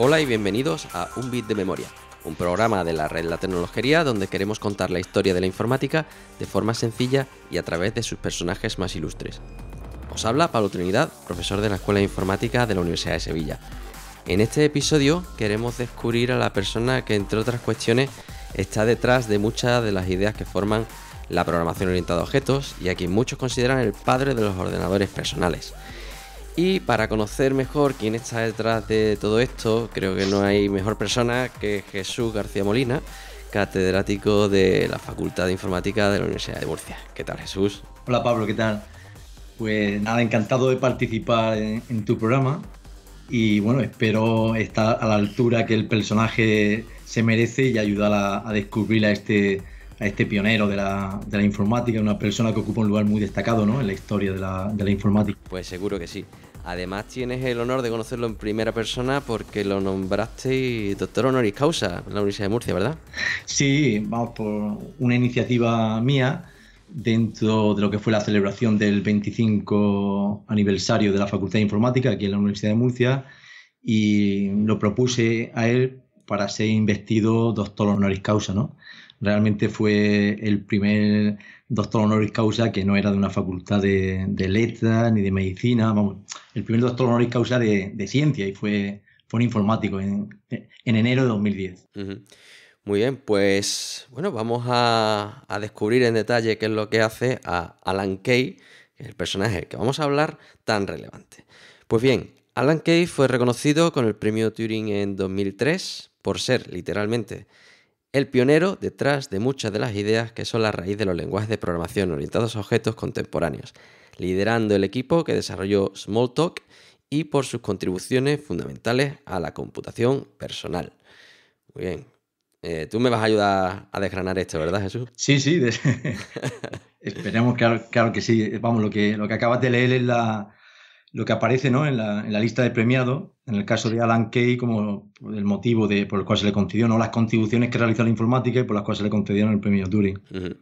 Hola y bienvenidos a Un Bit de Memoria, un programa de la red La Tecnologería donde queremos contar la historia de la informática de forma sencilla y a través de sus personajes más ilustres. Os habla Pablo Trinidad, profesor de la Escuela de Informática de la Universidad de Sevilla. En este episodio queremos descubrir a la persona que, entre otras cuestiones, está detrás de muchas de las ideas que forman la programación orientada a objetos y a quien muchos consideran el padre de los ordenadores personales. Y para conocer mejor quién está detrás de todo esto, creo que no hay mejor persona que Jesús García Molina, catedrático de la Facultad de Informática de la Universidad de Murcia. ¿Qué tal, Jesús? Hola, Pablo, ¿qué tal? Pues nada, encantado de participar en tu programa y bueno, espero estar a la altura que el personaje se merece y ayudar a descubrir a este pionero de la informática, una persona que ocupa un lugar muy destacado, ¿no?, en la historia de la informática. Pues seguro que sí. Además tienes el honor de conocerlo en primera persona porque lo nombraste doctor honoris causa en la Universidad de Murcia, ¿verdad? Sí, vamos, por una iniciativa mía dentro de lo que fue la celebración del 25 aniversario de la Facultad de Informática aquí en la Universidad de Murcia, y lo propuse a él para ser investido doctor honoris causa, ¿no? Realmente fue el primer doctor honoris causa que no era de una facultad de letras ni de medicina, vamos, el primer doctor honoris causa de ciencia, y fue un informático en enero de 2010. Uh-huh. Muy bien, pues bueno, vamos a descubrir en detalle qué es lo que hace a Alan Kay, que es el personaje que vamos a hablar, tan relevante. Pues bien, Alan Kay fue reconocido con el premio Turing en 2003 por ser, literalmente, el pionero detrás de muchas de las ideas que son la raíz de los lenguajes de programación orientados a objetos contemporáneos, liderando el equipo que desarrolló Smalltalk y por sus contribuciones fundamentales a la computación personal. Muy bien. Tú me vas a ayudar a desgranar esto, ¿verdad, Jesús? Sí, esperemos, claro que sí. Vamos, lo que acabas de leer es lo que aparece, ¿no?, en la lista de premiados, en el caso de Alan Kay, como el motivo por el cual se le concedió, ¿no?, las contribuciones que realizó a la informática y por las cuales se le concedieron el premio Turing. Uh-huh.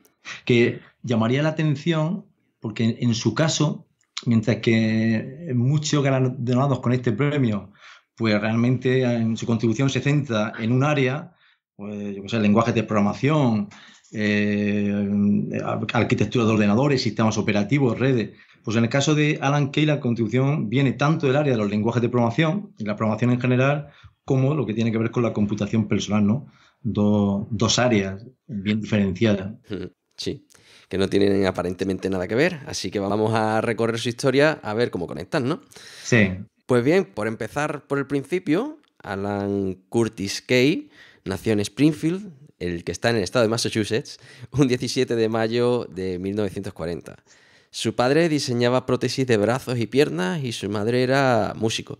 Que llamaría la atención porque en su caso, mientras que muchos galardonados con este premio, pues realmente en su contribución se centra en un área, pues yo qué sé, lenguajes de programación, arquitectura de ordenadores, sistemas operativos, redes. Pues en el caso de Alan Kay la contribución viene tanto del área de los lenguajes de programación y la programación en general, como lo que tiene que ver con la computación personal, ¿no? Dos áreas bien diferenciadas. Sí, que no tienen aparentemente nada que ver, así que vamos a recorrer su historia a ver cómo conectan, ¿no? Sí. Pues bien, por empezar por el principio, Alan Curtis Kay nació en Springfield, el que está en el estado de Massachusetts, un 17 de mayo de 1940. Su padre diseñaba prótesis de brazos y piernas y su madre era músico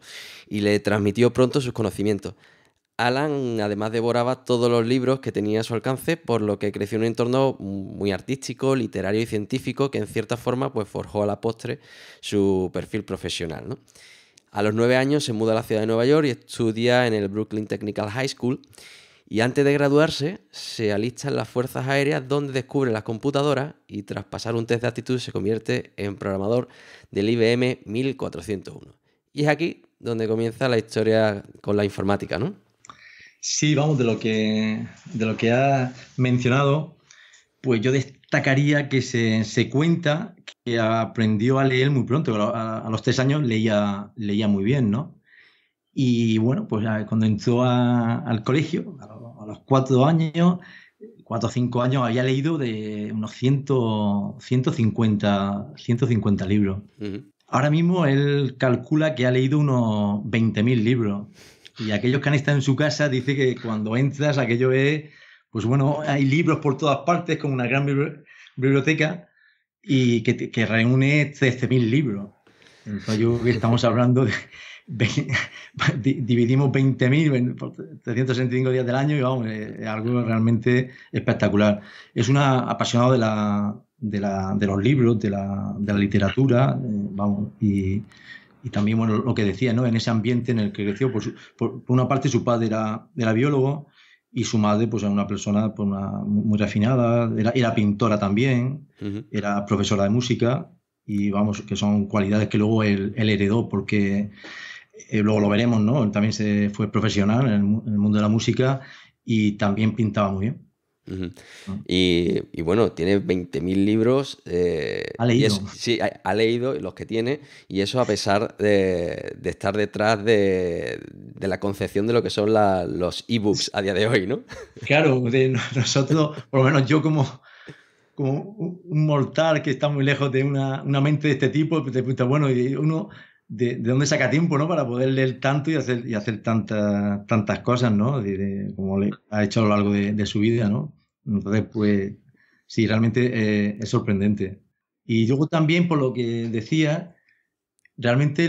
y le transmitió pronto sus conocimientos. Alan además devoraba todos los libros que tenía a su alcance, por lo que creció en un entorno muy artístico, literario y científico que en cierta forma pues forjó a la postre su perfil profesional, ¿no? A los 9 años se muda a la ciudad de Nueva York y estudia en el Brooklyn Technical High School, y antes de graduarse se alista en las Fuerzas Aéreas, donde descubre las computadoras y tras pasar un test de aptitud se convierte en programador del IBM 1401. Y es aquí donde comienza la historia con la informática, ¿no? Sí, vamos, de lo que has mencionado, pues yo destacaría que se cuenta que aprendió a leer muy pronto. A los 3 años leía muy bien, ¿no? Y bueno, pues cuando entró al colegio, a los 4 años, 4 o 5 años, había leído de unos 150 libros. Uh-huh. Ahora mismo él calcula que ha leído unos 20.000 libros. Y aquellos que han estado en su casa dice que cuando entras aquello es, pues bueno, hay libros por todas partes, como una gran biblioteca, y que reúne 13.000 libros. Entonces yo creo que estamos hablando de... dividimos 20.000 por 365 días del año y vamos, es algo realmente espectacular. Es una apasionado de los libros, de la literatura, vamos, y también, bueno, lo que decía, ¿no?, en ese ambiente en el que creció, por una parte su padre era biólogo y su madre pues era una persona pues, muy refinada, era pintora también, uh-huh. Era profesora de música, y vamos, que son cualidades que luego él heredó, porque luego lo veremos, ¿no? Él también se fue profesional en el mundo de la música y también pintaba muy bien. Ujú. Y bueno, tiene 20.000 libros Ha y leído. es, sí, ha leído los que tiene y eso a pesar de estar detrás de la concepción de lo que son los ebooks a día de hoy, ¿no? Claro, nosotros, por lo menos yo como un mortal que está muy lejos de una mente de este tipo, pues te pregunta, bueno, y uno, ¿de dónde saca tiempo, ¿no? Para poder leer tanto y hacer tantas cosas, ¿no? Como le ha hecho a lo largo de su vida, ¿no? Entonces, pues, sí, realmente es sorprendente. Y luego también, por lo que decía, realmente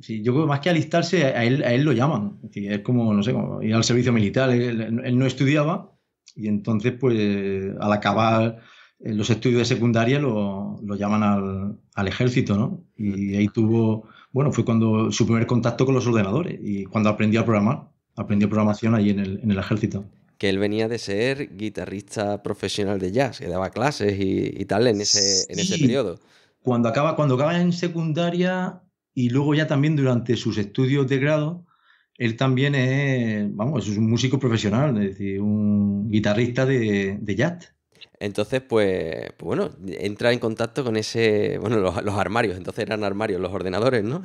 sí, yo creo que más que alistarse, a él lo llaman. Es decir, es como, no sé, como ir al servicio militar. Él no estudiaba y entonces, pues, al acabar los estudios de secundaria lo llaman al ejército, ¿no? Ujú. Y ahí bueno, fue cuando su primer contacto con los ordenadores y cuando aprendió a programar. Aprendió Ujú. programación ahí en el ejército. Que él venía de ser guitarrista profesional de jazz, que daba clases y tal en ese Sí, periodo. cuando acaba en secundaria y luego ya también durante sus estudios de grado, él también vamos, es un músico profesional, es decir, un guitarrista de jazz. Entonces, pues bueno, entra en contacto con bueno, los armarios, entonces eran armarios, los ordenadores, ¿no?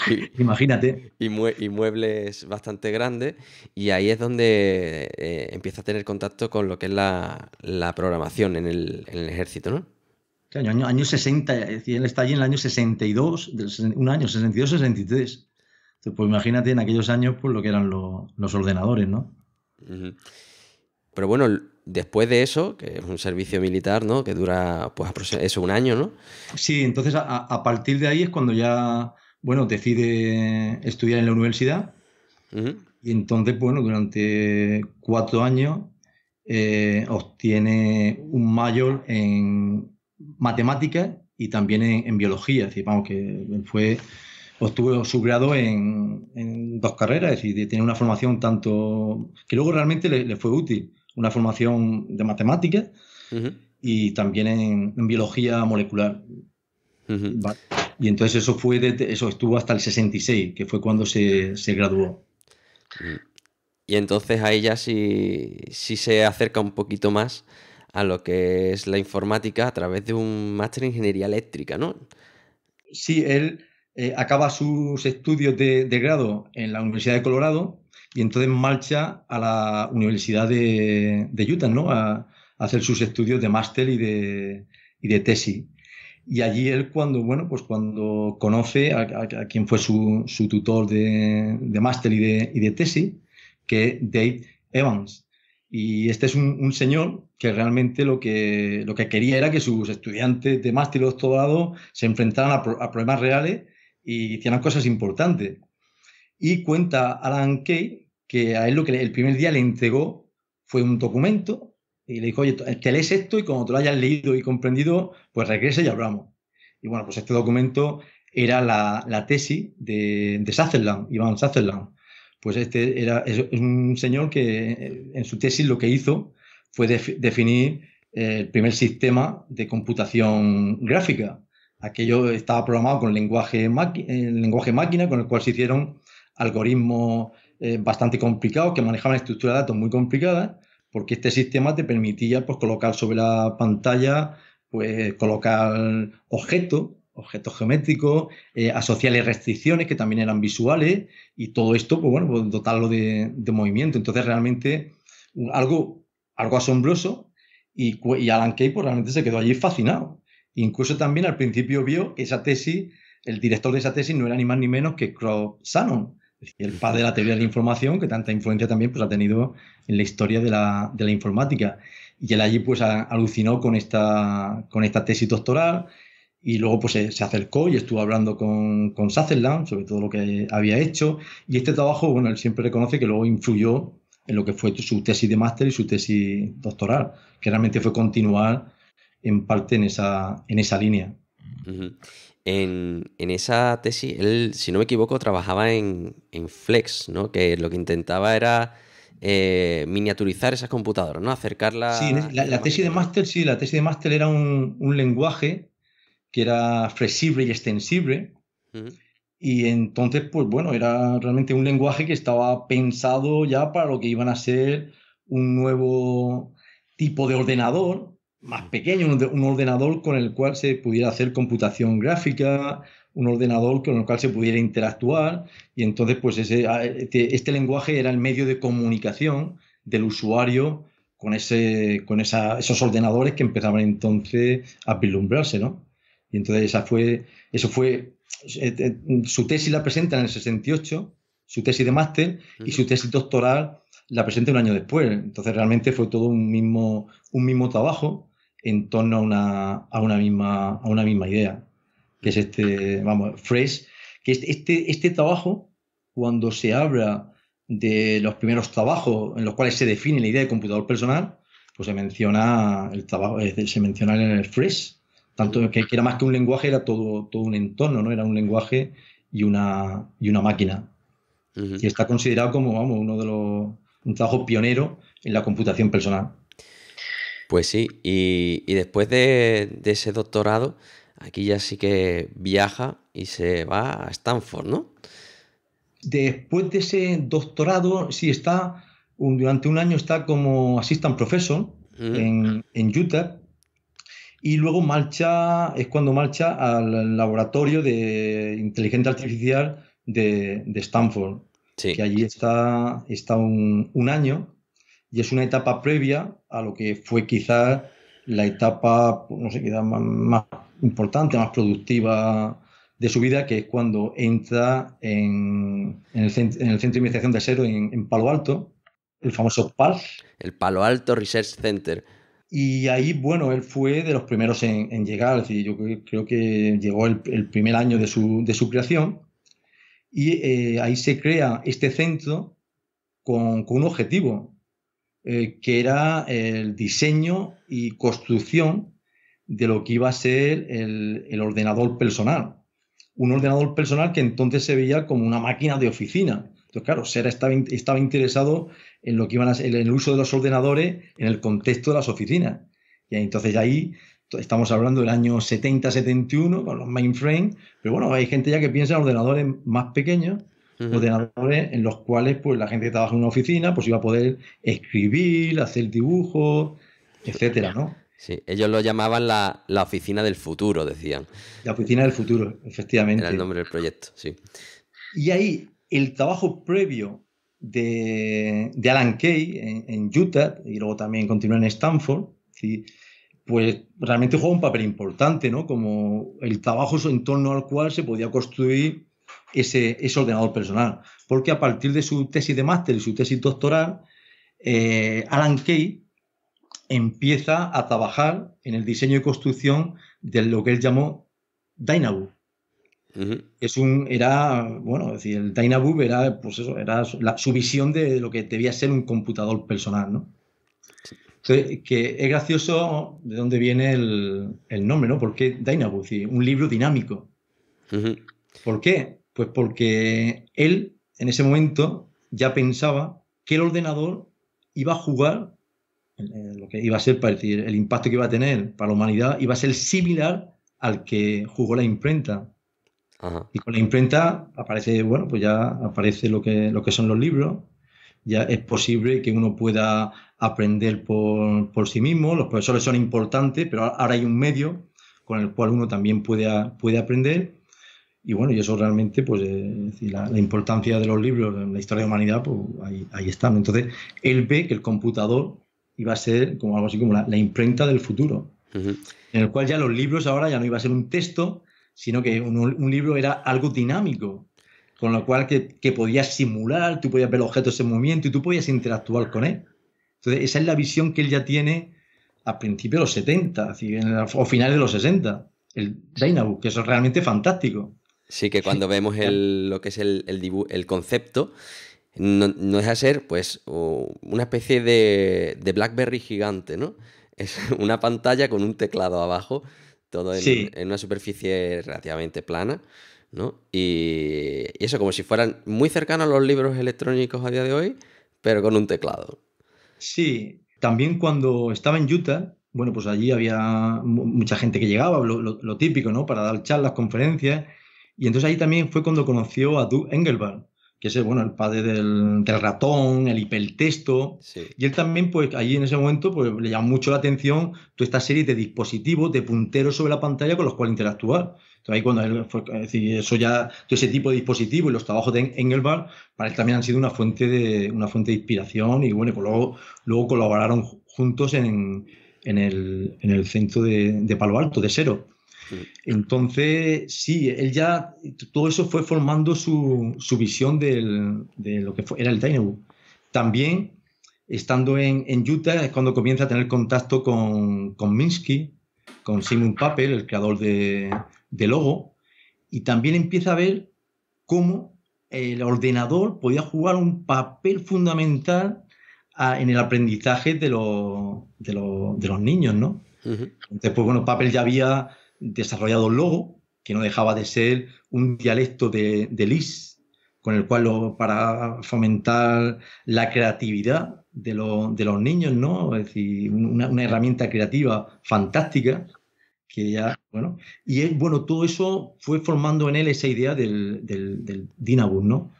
Y, Imagínate. y muebles bastante grandes, y ahí es donde empieza a tener contacto con lo que es la programación en el ejército, ¿no? Años 60, es decir, él está allí en el año 62, un año, 62, 63. Entonces, pues imagínate en aquellos años pues lo que eran los ordenadores, ¿no? Ujú. Pero bueno, después de eso, que es un servicio militar, ¿no? Que dura, pues, eso, un año, ¿no? Sí, entonces a partir de ahí es cuando ya, bueno, decide estudiar en la universidad. Ujú, Y entonces, bueno, durante 4 años obtiene un mayor en matemáticas y también en biología. Es decir, vamos, que obtuvo su grado en dos carreras, es decir, tiene una formación tanto que luego realmente le fue útil, una formación de matemáticas ujú, y también en biología molecular. ujú. Va- Y entonces eso estuvo hasta el 66, que fue cuando se graduó. Mm. Y entonces ahí ya sí se acerca un poquito más a lo que es la informática a través de un máster en ingeniería eléctrica, ¿no? Sí, él acaba sus estudios de grado en la Universidad de Colorado y entonces marcha a la Universidad de Utah, ¿no? A hacer sus estudios de máster y de tesis. Y allí él bueno, pues cuando conoce a quien fue su tutor de máster y de tesis, que es Dave Evans. Y este es un señor que realmente lo que quería era que sus estudiantes de máster y doctorado se enfrentaran a problemas reales y hicieran cosas importantes. Y cuenta Alan Kay que a él lo que el primer día le entregó fue un documento y le dijo, oye, te lees esto y cuando te lo hayas leído y comprendido, pues regresa y hablamos. Y bueno, pues este documento era la tesis de Sutherland, Ivan Sutherland. Pues es un señor que en su tesis lo que hizo fue definir el primer sistema de computación gráfica. Aquello estaba programado con lenguaje máquina, con el cual se hicieron algoritmos bastante complicados que manejaban estructuras de datos muy complicadas, porque este sistema te permitía pues, colocar sobre la pantalla, pues colocar objetos geométricos, asociarles restricciones que también eran visuales y todo esto, pues bueno, pues, dotarlo de movimiento. Entonces realmente algo asombroso y Alan Kay pues, realmente se quedó allí fascinado. Incluso también al principio vio que esa tesis, el director de esa tesis no era ni más ni menos que Claude Shannon, es decir, el padre de la teoría de la información, que tanta influencia también pues, ha tenido en la historia de la informática. Y él allí pues alucinó con esta tesis doctoral y luego pues se acercó y estuvo hablando con Sutherland sobre todo lo que había hecho. Y este trabajo, bueno, él siempre reconoce que luego influyó en lo que fue su tesis de máster y su tesis doctoral, que realmente fue continuar en parte en esa línea. Ujú. En esa tesis, él, si no me equivoco, trabajaba en Flex, ¿no? Que lo que intentaba era miniaturizar esas computadoras, ¿no? Acercar Sí, la la tesis de información, ¿no? máster, sí, la tesis de máster era un lenguaje que era flexible y extensible, Ujú. Y entonces, pues bueno, era realmente un lenguaje que estaba pensado ya para lo que iban a ser un nuevo tipo de ordenador, más pequeño, un ordenador con el cual se pudiera hacer computación gráfica, un ordenador con el cual se pudiera interactuar. Y entonces, pues este lenguaje era el medio de comunicación del usuario esos ordenadores que empezaban entonces a vislumbrarse, ¿no? Y entonces eso fue su tesis la presenta en el 68, su tesis de máster, y su tesis doctoral la presenta un año después. Entonces realmente fue todo un mismo trabajo en torno a una misma idea, que es Fresh, que este trabajo, cuando se habla de los primeros trabajos en los cuales se define la idea de computador personal, pues se menciona el trabajo, se menciona el Fresh, tanto que era más que un lenguaje, era todo un entorno, ¿no? Era un lenguaje y una máquina. Y está considerado como, vamos, un trabajo pionero en la computación personal. Pues sí, y después de ese doctorado, aquí ya sí que viaja y se va a Stanford, ¿no? Después de ese doctorado, sí está, durante un año está como assistant professor en Utah. Y luego es cuando marcha al laboratorio de inteligencia artificial de Stanford, Sí. que allí está un año, y es una etapa previa a lo que fue quizás la etapa, no sé, quizás más importante, más productiva de su vida, que es cuando entra en el Centro de Investigación de Cero en Palo Alto, el famoso PALC. El Palo Alto Research Center. Y ahí, bueno, él fue de los primeros en llegar, es decir, yo creo que llegó el primer año de su creación, y ahí se crea este centro con un objetivo, que era el diseño y construcción de lo que iba a ser el ordenador personal. Un ordenador personal que entonces se veía como una máquina de oficina. Entonces, claro, Sera estaba interesado en lo que iban a ser, en el uso de los ordenadores en el contexto de las oficinas. Y entonces ahí estamos hablando del año 70-71 con los mainframes, pero bueno, hay gente ya que piensa en ordenadores más pequeños, ordenadores en los cuales pues la gente que trabaja en una oficina pues iba a poder escribir, hacer dibujos, etcétera, ¿no? Sí, ellos lo llamaban la oficina del futuro, decían. La oficina del futuro, efectivamente. Era el nombre del proyecto, sí. Y ahí el trabajo previo de Alan Kay en Utah, y luego también continúa en Stanford, ¿sí? Pues realmente juega un papel importante, ¿no? Como el trabajo en torno al cual se podía construir ese ordenador personal. Porque a partir de su tesis de máster y su tesis doctoral, Alan Kay empieza a trabajar en el diseño y construcción de lo que él llamó Dynabook. Bueno, es decir, el Dynabook era, pues eso, era su visión de lo que debía ser un computador personal, ¿no? Entonces, que es gracioso de dónde viene el nombre, ¿no? ¿Por qué Dynabook? Es decir, un libro dinámico. ¿Por qué? Pues porque él, en ese momento, ya pensaba que el ordenador iba a jugar, lo que iba a ser, para decir, el impacto que iba a tener para la humanidad, iba a ser similar al que jugó la imprenta. Ajá. Y con la imprenta aparece, bueno, pues ya aparece lo que son los libros. Ya es posible que uno pueda aprender por sí mismo. Los profesores son importantes, pero ahora hay un medio con el cual uno también puede aprender. Y bueno, y eso realmente, pues, la importancia de los libros en la historia de la humanidad, pues ahí está, ¿no? Entonces, él ve que el computador iba a ser como algo así como la imprenta del futuro, en el cual ya los libros ahora ya no iba a ser un texto, sino que un libro era algo dinámico, con lo cual que podías simular, tú podías ver objetos en movimiento y tú podías interactuar con él. Entonces, esa es la visión que él ya tiene a principios de los 70, o finales de los 60, el Dynabook, que eso es realmente fantástico. Sí, que cuando vemos lo que es el concepto, no deja de ser pues una especie de BlackBerry gigante, ¿no? Es una pantalla con un teclado abajo, todo en una superficie relativamente plana, ¿no? Y eso como si fueran muy cercanos a los libros electrónicos a día de hoy, pero con un teclado. Sí, también cuando estaba en Utah, bueno, pues allí había mucha gente que llegaba, lo típico, ¿no? Para dar charlas, conferencias. Y entonces ahí también fue cuando conoció a Doug Engelbart, que es bueno, el padre del ratón, el hipertexto. Sí. Y él también, pues ahí en ese momento, pues le llamó mucho la atención toda esta serie de dispositivos, de punteros sobre la pantalla con los cuales interactuar. Entonces ahí cuando él fue, es decir, eso ya, todo ese tipo de dispositivos y los trabajos de Engelbart, para él también han sido una fuente de inspiración y bueno, pues luego colaboraron juntos en el centro de Palo Alto, de Sero. Mm. Entonces, sí, él ya, todo eso fue formando su visión de lo que era el Dynamo. También, estando en Utah, es cuando comienza a tener contacto con Minsky, con Simon Papel, el creador de Logo, y también empieza a ver cómo el ordenador podía jugar un papel fundamental en el aprendizaje de los niños, ¿no? Ujú. Entonces, pues bueno, Papel ya había desarrollado Logo, que no dejaba de ser un dialecto de Lisp, con el cual para fomentar la creatividad de los niños, ¿no? Es decir, una herramienta creativa fantástica que ya, bueno, y él, bueno, todo eso fue formando en él esa idea del Dynabus, ¿no?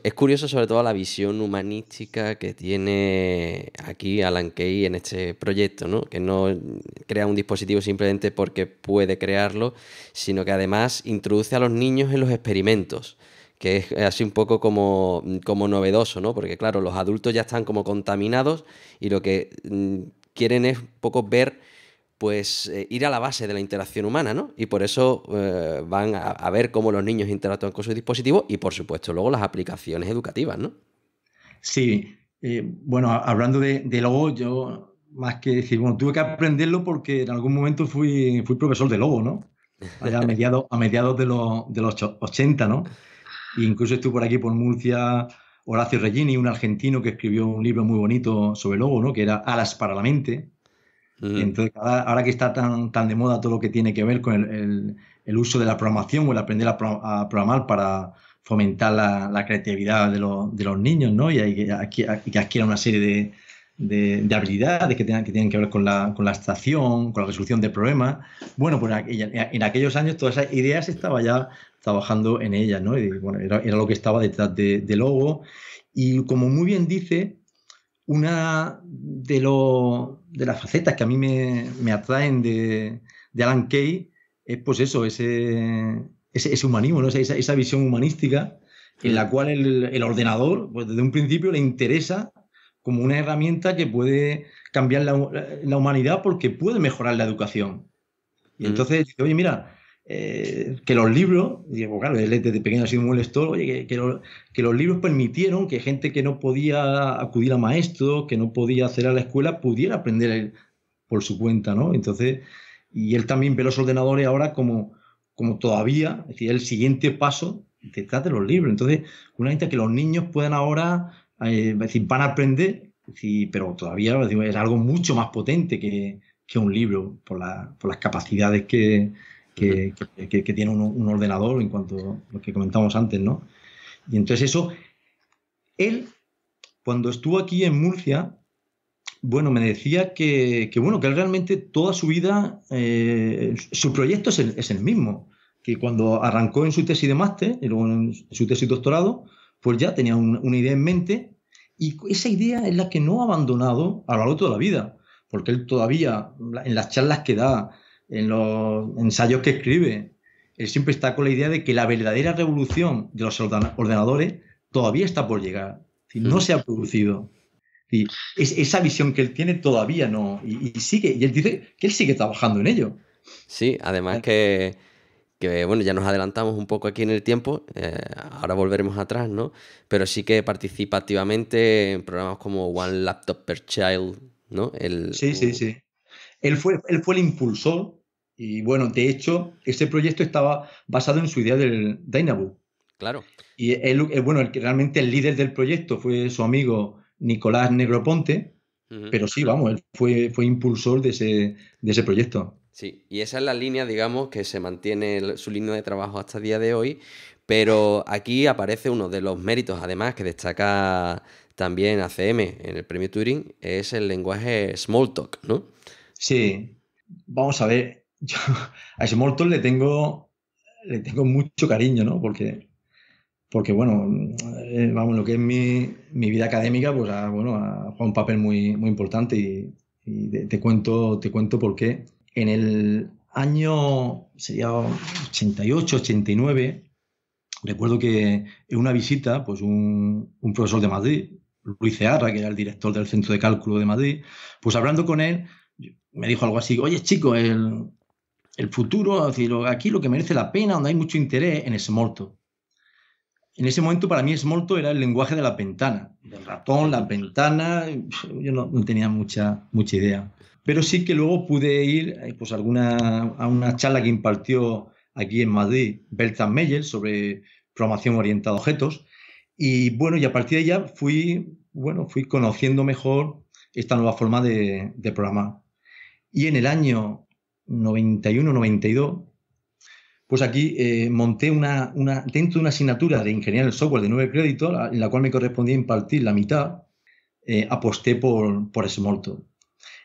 Es curioso sobre todo la visión humanística que tiene aquí Alan Kay en este proyecto, ¿no? Que no crea un dispositivo simplemente porque puede crearlo, sino que además introduce a los niños en los experimentos, que es así un poco como novedoso, ¿no? Porque claro, los adultos ya están como contaminados y lo que quieren es un poco ver pues ir a la base de la interacción humana, ¿no? Y por eso van a ver cómo los niños interactúan con sus dispositivos y, por supuesto, luego las aplicaciones educativas, ¿no? Sí, bueno, hablando de Logo, yo más que decir, bueno, tuve que aprenderlo porque en algún momento fui profesor de Logo, ¿no? Allá a mediados de los 80, ¿no? E incluso estuve por aquí, por Murcia, Horacio Regini, un argentino que escribió un libro muy bonito sobre Logo, ¿no? Que era Alas para la mente. Y Mm. entonces, ahora que está tan de moda todo lo que tiene que ver con el uso de la programación o el aprender a programar para fomentar la creatividad de los niños, ¿no? Y que adquieran una serie de habilidades que tienen que ver con la abstracción, con la resolución de problemas. Bueno, pues en aquellos años todas esas ideas estaba ya trabajando en ellas, ¿no? Y bueno, era lo que estaba detrás de Logo. Y como muy bien dice, una de las facetas que a mí me atraen de Alan Kay es pues eso, ese humanismo, ¿no? Esa visión humanística en Mm. la cual el ordenador, pues desde un principio le interesa como una herramienta que puede cambiar la humanidad porque puede mejorar la educación. Y Mm. entonces dice, oye, mira, que los libros, y digo, claro, él desde pequeño ha sido muy lector, oye, que los libros permitieron que gente que no podía acudir a maestros, que no podía hacer a la escuela, pudiera aprender por su cuenta, ¿no? Entonces, y él también ve los ordenadores ahora como todavía, es decir, el siguiente paso detrás de los libros. Entonces, una vez que los niños puedan ahora, es decir, van a aprender, es decir, pero todavía es decir, es algo mucho más potente que un libro por las capacidades Ujú. que tiene un ordenador en cuanto a lo que comentamos antes, ¿no? Y entonces eso, él, cuando estuvo aquí en Murcia, bueno, me decía bueno, que él realmente toda su vida, su proyecto es el mismo, que cuando arrancó en su tesis de máster y luego en su tesis de doctorado, pues ya tenía una idea en mente y esa idea es la que no ha abandonado a lo largo de toda la vida, porque él todavía, en las charlas que da, en los ensayos que escribe, él siempre está con la idea de que la verdadera revolución de los ordenadores todavía está por llegar, es decir, no Ujú. se ha producido. Y esa visión que él tiene todavía no. Y sigue, y él dice que él sigue trabajando en ello. Sí, además que, bueno, ya nos adelantamos un poco aquí en el tiempo, ahora volveremos atrás, ¿no? Pero sí que participa activamente en programas como One Laptop per Child, ¿no? Sí, sí, sí. Él fue el impulsor. Y bueno, de hecho, ese proyecto estaba basado en su idea del Dynabook. Claro. Y él, bueno, el que realmente el líder del proyecto fue su amigo Nicolás Negroponte, Ujú. pero sí, vamos, él fue impulsor de ese proyecto. Sí, y esa es la línea, digamos, que se mantiene su línea de trabajo hasta el día de hoy, pero aquí aparece uno de los méritos, además, que destaca también ACM en el premio Turing, es el lenguaje Smalltalk, ¿no? Sí, vamos a ver, yo a Smalltalk le tengo mucho cariño, ¿no? Porque bueno, vamos, lo que es mi vida académica, pues ha jugado un papel muy, muy importante y te cuento por qué. En el año, sería 88, 89, recuerdo que en una visita, pues un profesor de Madrid, Luis Cearra, que era el director del Centro de Cálculo de Madrid, pues hablando con él, me dijo algo así: oye, chico, el futuro, es decir, aquí lo que merece la pena, donde hay mucho interés, en Smalltalk. En ese momento para mí Smalltalk era el lenguaje de las ventanas, del ratón, las ventanas. Yo no tenía mucha idea. Pero sí que luego pude ir pues, a una charla que impartió aquí en Madrid Bertrand Meyer sobre programación orientada a objetos. Y bueno, y a partir de ella fui conociendo mejor esta nueva forma de programar. Y en el año 91-92, pues aquí monté dentro de una asignatura de ingeniería del software de 9 créditos, en la cual me correspondía impartir la mitad, aposté por Smalltalk.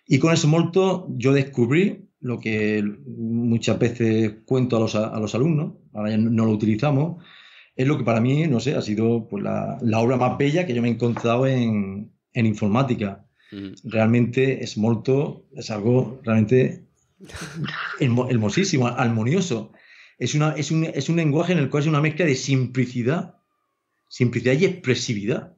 Y con Smalltalk yo descubrí lo que muchas veces cuento a los alumnos, ahora ya no lo utilizamos, es lo que para mí, no sé, ha sido pues, la obra más bella que yo me he encontrado en informática. Realmente Smalltalk es algo realmente hermosísimo, armonioso. Es un lenguaje en el cual es una mezcla de simplicidad y expresividad.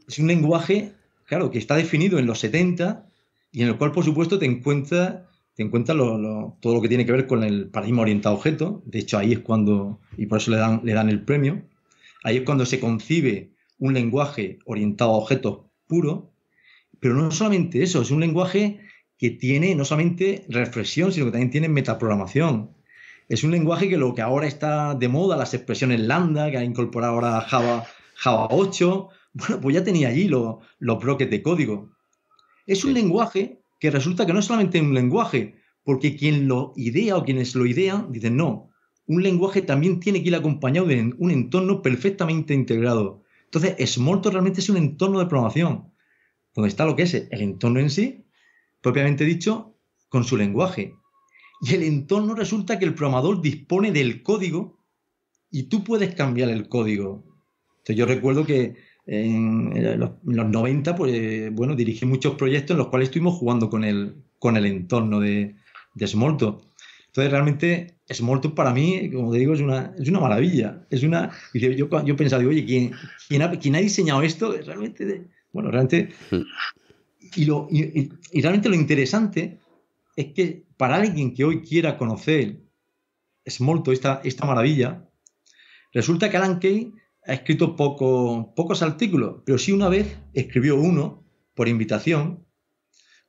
Es un lenguaje, claro, que está definido en los 70 y en el cual, por supuesto, te encuentras todo lo que tiene que ver con el paradigma orientado a objetos. De hecho, ahí es cuando, y por eso le dan el premio, ahí es cuando se concibe un lenguaje orientado a objetos puro. Pero no solamente eso, es un lenguaje que tiene no solamente reflexión, sino que también tiene metaprogramación. Es un lenguaje que lo que ahora está de moda, las expresiones lambda, que ha incorporado ahora Java 8, bueno, pues ya tenía allí los bloques de código. Es un lenguaje que resulta que no es solamente un lenguaje, porque quien lo idea o quienes lo idean dicen no, un lenguaje también tiene que ir acompañado de un entorno perfectamente integrado. Entonces, Smalltalk realmente es un entorno de programación, donde está lo que es el entorno en sí, propiamente dicho, con su lenguaje. Y el entorno resulta que el programador dispone del código y tú puedes cambiar el código. Entonces yo recuerdo que en los 90, pues bueno, dirigí muchos proyectos en los cuales estuvimos jugando con el entorno de Smalltalk. Entonces realmente Smalltalk para mí, como te digo, es una maravilla. Yo he pensado, oye, ¿quién ha diseñado esto? Realmente, bueno, realmente... Y realmente lo interesante es que para alguien que hoy quiera conocer Smalltalk, esta maravilla, resulta que Alan Kay ha escrito pocos artículos, pero sí una vez escribió uno por invitación,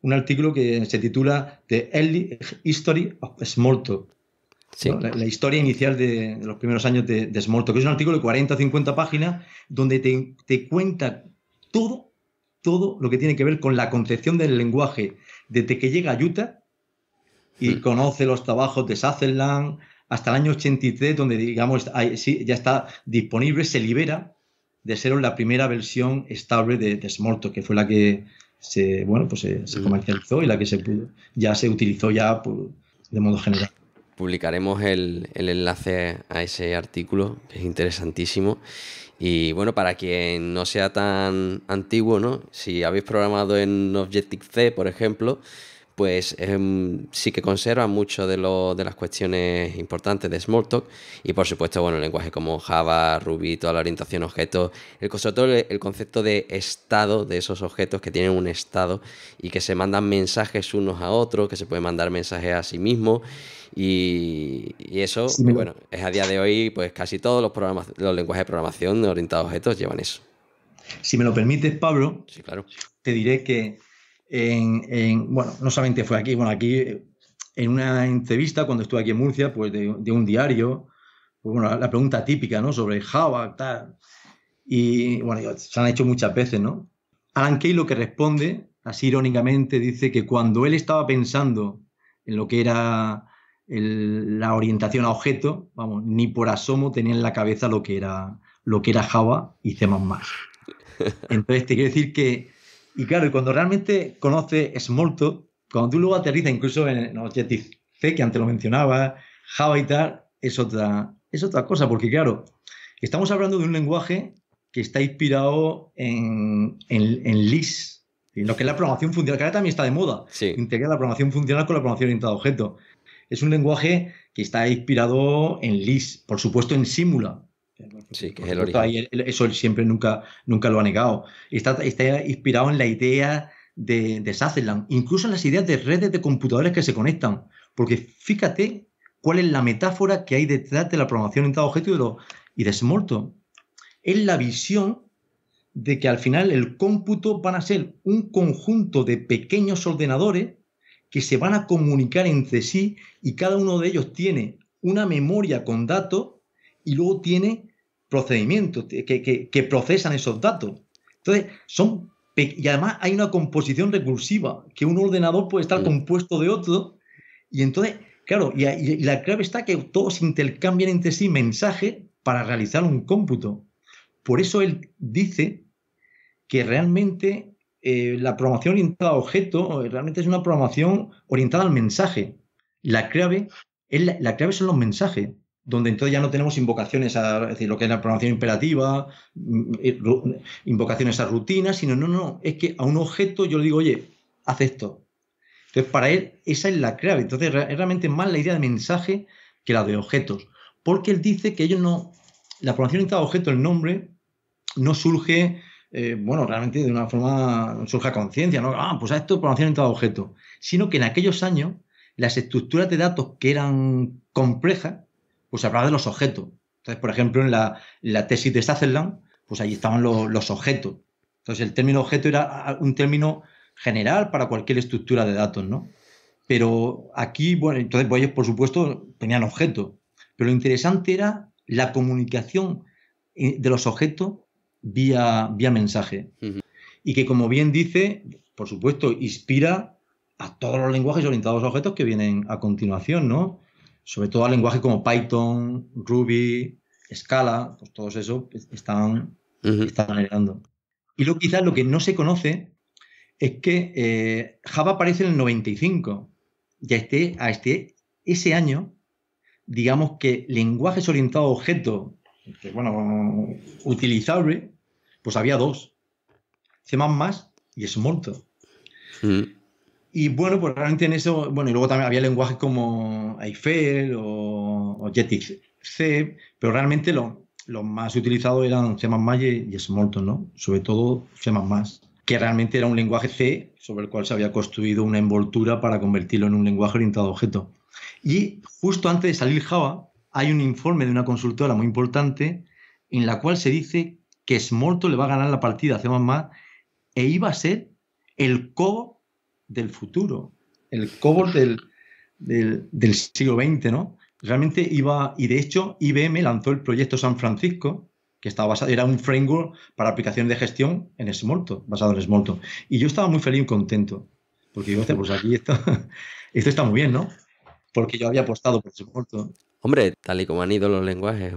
un artículo que se titula The Early History of Smalltalk. Sí. ¿No? La historia inicial de los primeros años de Smalltalk, que es un artículo de 40 o 50 páginas donde te cuenta todo lo que tiene que ver con la concepción del lenguaje desde que llega a Utah y conoce los trabajos de Sutherland hasta el año 83, donde digamos ya está disponible, se libera de ser la primera versión estable de Smalltalk, que fue la que se comercializó y la que ya se utilizó ya de modo general. Publicaremos el enlace a ese artículo, que es interesantísimo. Y bueno, para quien no sea tan antiguo, ¿no? Si habéis programado en Objective-C, por ejemplo, pues sí que conserva mucho de las cuestiones importantes de Smalltalk. Y por supuesto, bueno, lenguajes como Java, Ruby, toda la orientación a objetos, sobre todo el concepto de estado de esos objetos, que tienen un estado y que se mandan mensajes unos a otros, que se pueden mandar mensajes a sí mismos. Y eso, sí, bueno, es a día de hoy, pues casi todos los lenguajes de programación orientados a objetos llevan eso. Si me lo permites, Pablo, sí, claro, te diré que bueno, no solamente fue aquí, bueno, aquí en una entrevista cuando estuve aquí en Murcia, pues de un diario, pues bueno, la pregunta típica, ¿no? Sobre Java, tal. Y bueno, se han hecho muchas veces, ¿no? Alan Kay lo que responde, así irónicamente, dice que cuando él estaba pensando en lo que era la orientación a objetos, vamos, ni por asomo tenía en la cabeza lo que era Java y C++. Entonces te quiero decir que, y claro, cuando realmente conoces Smalltalk, cuando tú luego aterrizas incluso en Objective-C, que antes lo mencionaba, Java y tal, es otra cosa, porque claro, estamos hablando de un lenguaje que está inspirado en Lisp, en lo que es la programación funcional, que ahora también está de moda, Sí, integrar la programación funcional con la programación orientada a objetos. Es un lenguaje que está inspirado en Lisp, por supuesto en Simula. sí, que Por es el supuesto, origen. ahí eso él siempre nunca lo ha negado. Está inspirado en la idea de Sutherland, incluso en las ideas de redes de computadores que se conectan. Porque fíjate cuál es la metáfora que hay detrás de la programación orientada a objetos y de Smalltalk. Es la visión de que al final el cómputo van a ser un conjunto de pequeños ordenadores que se van a comunicar entre sí y cada uno de ellos tiene una memoria con datos y luego tiene procedimientos que procesan esos datos. Entonces, y además hay una composición recursiva, que un ordenador puede estar Mm, compuesto de otro, y entonces, claro, y la clave está que todos intercambian entre sí mensajes para realizar un cómputo. Por eso él dice que realmente la programación orientada a objetos realmente es una programación orientada al mensaje. La clave, la clave son los mensajes, donde entonces ya no tenemos invocaciones es decir, lo que es la programación imperativa, invocaciones a rutinas, sino no, es que a un objeto yo le digo, oye, haz esto. Entonces, para él, esa es la clave. Entonces, es realmente más la idea de mensaje que la de objetos. Porque él dice que ellos no. La programación orientada a objetos, el nombre, no surge, bueno, realmente de una forma, no surge a conciencia, ¿no? Pues a esto programación orientada a objetos. Sino que en aquellos años, las estructuras de datos que eran complejas, pues se hablaba de los objetos. Entonces, por ejemplo, en la tesis de Sutherland, pues ahí estaban los objetos. Entonces, el término objeto era un término general para cualquier estructura de datos, ¿no? Pero aquí, bueno, entonces pues ellos, por supuesto, tenían objetos. Pero lo interesante era la comunicación de los objetos vía mensaje. ujú. Y que, como bien dice, por supuesto, inspira a todos los lenguajes orientados a objetos que vienen a continuación, ¿no? Sobre todo a lenguajes como Python, Ruby, Scala, pues todos esos Ujú. están generando. Y luego quizás lo que no se conoce es que Java aparece en el 95. Y ese año, digamos que lenguajes orientados a objetos, que, bueno, utilizables, pues había dos, C++ y Smalltalk. Ujú. Y bueno, pues realmente en eso, bueno, y luego también había lenguajes como Eiffel o Objective-C, pero realmente los más utilizados eran C++ y Smalltalk, ¿no? Sobre todo C++, que realmente era un lenguaje C sobre el cual se había construido una envoltura para convertirlo en un lenguaje orientado a objetos. Y justo antes de salir Java, hay un informe de una consultora muy importante en la cual se dice que Smalltalk le va a ganar la partida a C++ e iba a ser el COBOL del futuro, el COBOL del siglo XX, ¿no? Realmente iba, y de hecho IBM lanzó el proyecto San Francisco, que estaba basado, era un framework para aplicaciones de gestión en Smalltalk, basado en Smalltalk. Y yo estaba muy feliz y contento, porque digo, pues aquí esto está muy bien, ¿no? Porque yo había apostado por Smalltalk. Hombre, tal y como han ido los lenguajes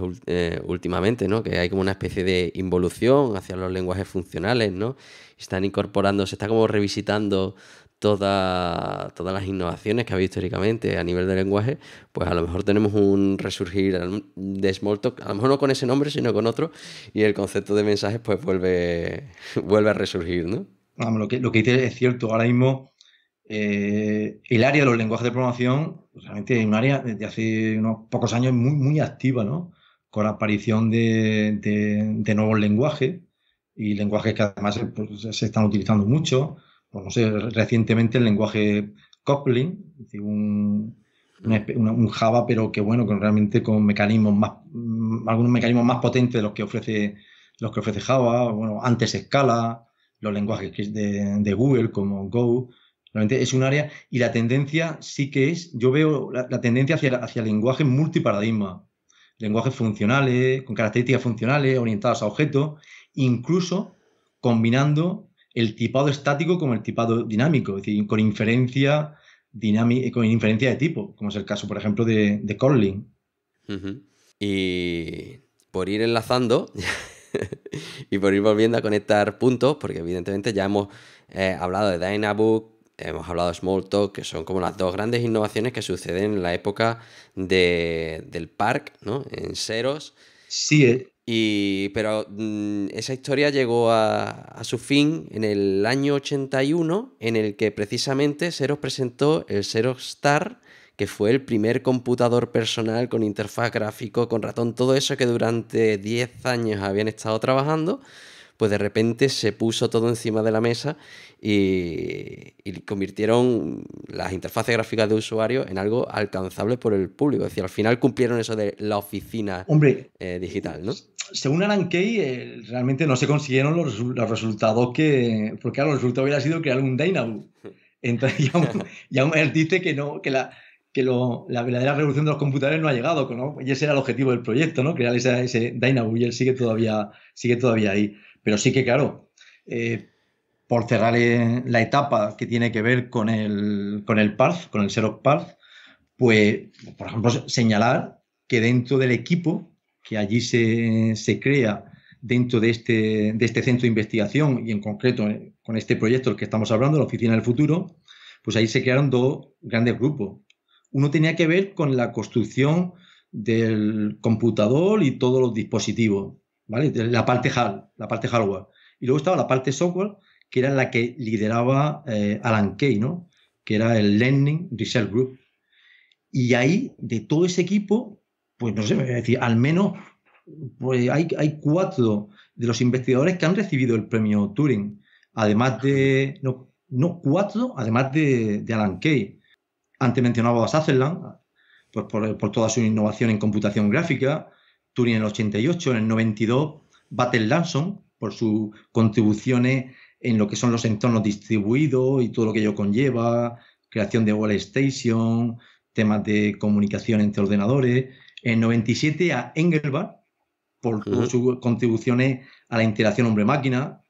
últimamente, ¿no? Que hay como una especie de involución hacia los lenguajes funcionales, ¿no? Están incorporando, se está como revisitando todas las innovaciones que ha habido históricamente a nivel de lenguaje, pues a lo mejor tenemos un resurgir de Smalltalk, a lo mejor no con ese nombre, sino con otro, y el concepto de mensajes pues vuelve a resurgir, ¿no? Vamos, lo que dice es cierto, ahora mismo el área de los lenguajes de programación pues, realmente es un área desde hace unos pocos años muy, muy activa, ¿no? Con la aparición de nuevos lenguajes y lenguajes que además pues, se están utilizando mucho. Pues, no sé, recientemente el lenguaje Kotlin, es decir, un Java, pero que bueno, realmente con mecanismos algunos mecanismos más potentes de los que ofrece Java, bueno, antes Scala, los lenguajes que es de Google como Go. Realmente es un área y la tendencia sí que yo veo la tendencia hacia lenguajes multiparadigma, lenguajes funcionales, con características funcionales, orientados a objetos, incluso combinando el tipado estático con el tipado dinámico, es decir, con inferencia de tipo, como es el caso, por ejemplo, de Kotlin. Ujú. Y por ir enlazando y por ir volviendo a conectar puntos, porque evidentemente ya hemos hablado de Dynabook, hemos hablado de Smalltalk, que son como las dos grandes innovaciones que suceden en la época del Parc, ¿no? En Xerox. Sí, Pero esa historia llegó a su fin en el año 81, en el que precisamente Xerox presentó el Xerox Star, que fue el primer computador personal con interfaz gráfico, con ratón, todo eso que durante 10 años habían estado trabajando, pues de repente se puso todo encima de la mesa y convirtieron las interfaces gráficas de usuario en algo alcanzable por el público. Es decir, al final cumplieron eso de la oficina digital, ¿no? Según Alan Kay, realmente no se consiguieron los resultados que... Porque claro, el resultado hubiera sido crear un Dynamo. Entonces, y aún él dice que la verdadera revolución de los computadores no ha llegado, ¿no? Y ese era el objetivo del proyecto, ¿no? Crear ese Dynamo, y él sigue todavía ahí. Pero sí que, claro, por cerrar la etapa que tiene que ver con el Parse, con el Xerox Parse, pues, por ejemplo, señalar que dentro del equipo que allí se crea dentro de este centro de investigación, y en concreto con este proyecto del que estamos hablando, la Oficina del Futuro, pues ahí se crearon dos grandes grupos. Uno tenía que ver con la construcción del computador y todos los dispositivos, ¿vale? La parte hardware. Y luego estaba la parte software, que era la que lideraba Alan Kay, ¿no? Que era el Learning Research Group. Y ahí, de todo ese equipo, pues no sé, es decir, al menos pues hay 4 de los investigadores que han recibido el premio Turing, además de, no 4, además de Alan Kay. Antes mencionaba a Sutherland, pues por toda su innovación en computación gráfica, Turing en el 88, en el 92, Batten Lanson, por sus contribuciones en lo que son los entornos distribuidos y todo lo que ello conlleva, creación de Workstation, temas de comunicación entre ordenadores. En 97 a Engelbart, por sus contribuciones a la interacción hombre-máquina.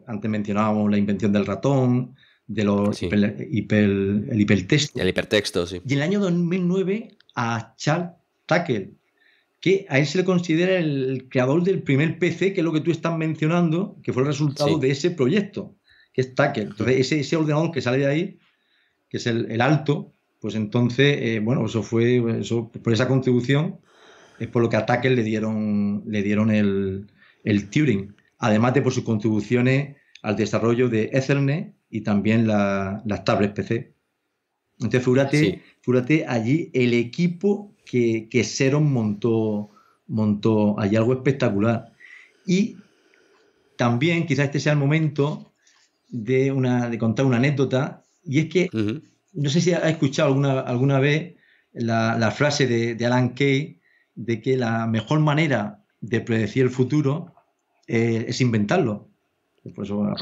Antes mencionábamos la invención del ratón, de los el hipertexto. El hipertexto, sí. Y en el año 2009 a Charles Tackel, que a él se le considera el creador del primer PC, que es lo que tú estás mencionando, que fue el resultado de ese proyecto, que es Tackel. Entonces, ese ordenador que sale de ahí, que es el Alto, pues entonces, bueno, eso por esa contribución es por lo que a Tackel le dieron el Turing, además de por sus contribuciones al desarrollo de Ethernet y también las tablets PC. Entonces, fíjate allí el equipo que Xerox montó allí, algo espectacular. Y también, quizás este sea el momento de contar una anécdota, y es que no sé si has escuchado alguna vez la frase de Alan Kay de que la mejor manera de predecir el futuro es inventarlo. Por eso,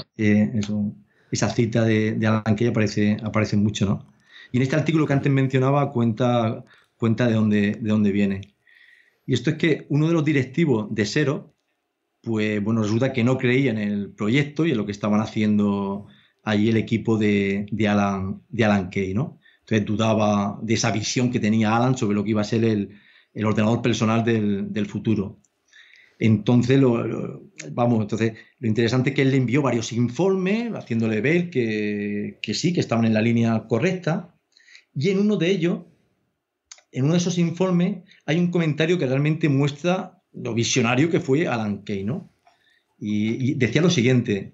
esa cita de Alan Kay aparece mucho, ¿no? Y en este artículo que antes mencionaba cuenta de dónde viene. Y esto es que uno de los directivos de Xerox, pues bueno, resulta que no creía en el proyecto y en lo que estaban haciendo allí el equipo de Alan Kay, ¿no? Entonces dudaba de esa visión que tenía Alan sobre lo que iba a ser el ordenador personal del futuro. Entonces, lo interesante es que él le envió varios informes haciéndole ver que sí, que estaban en la línea correcta, y en uno de ellos, en uno de esos informes, hay un comentario que realmente muestra lo visionario que fue Alan Kay, ¿no? Y decía lo siguiente: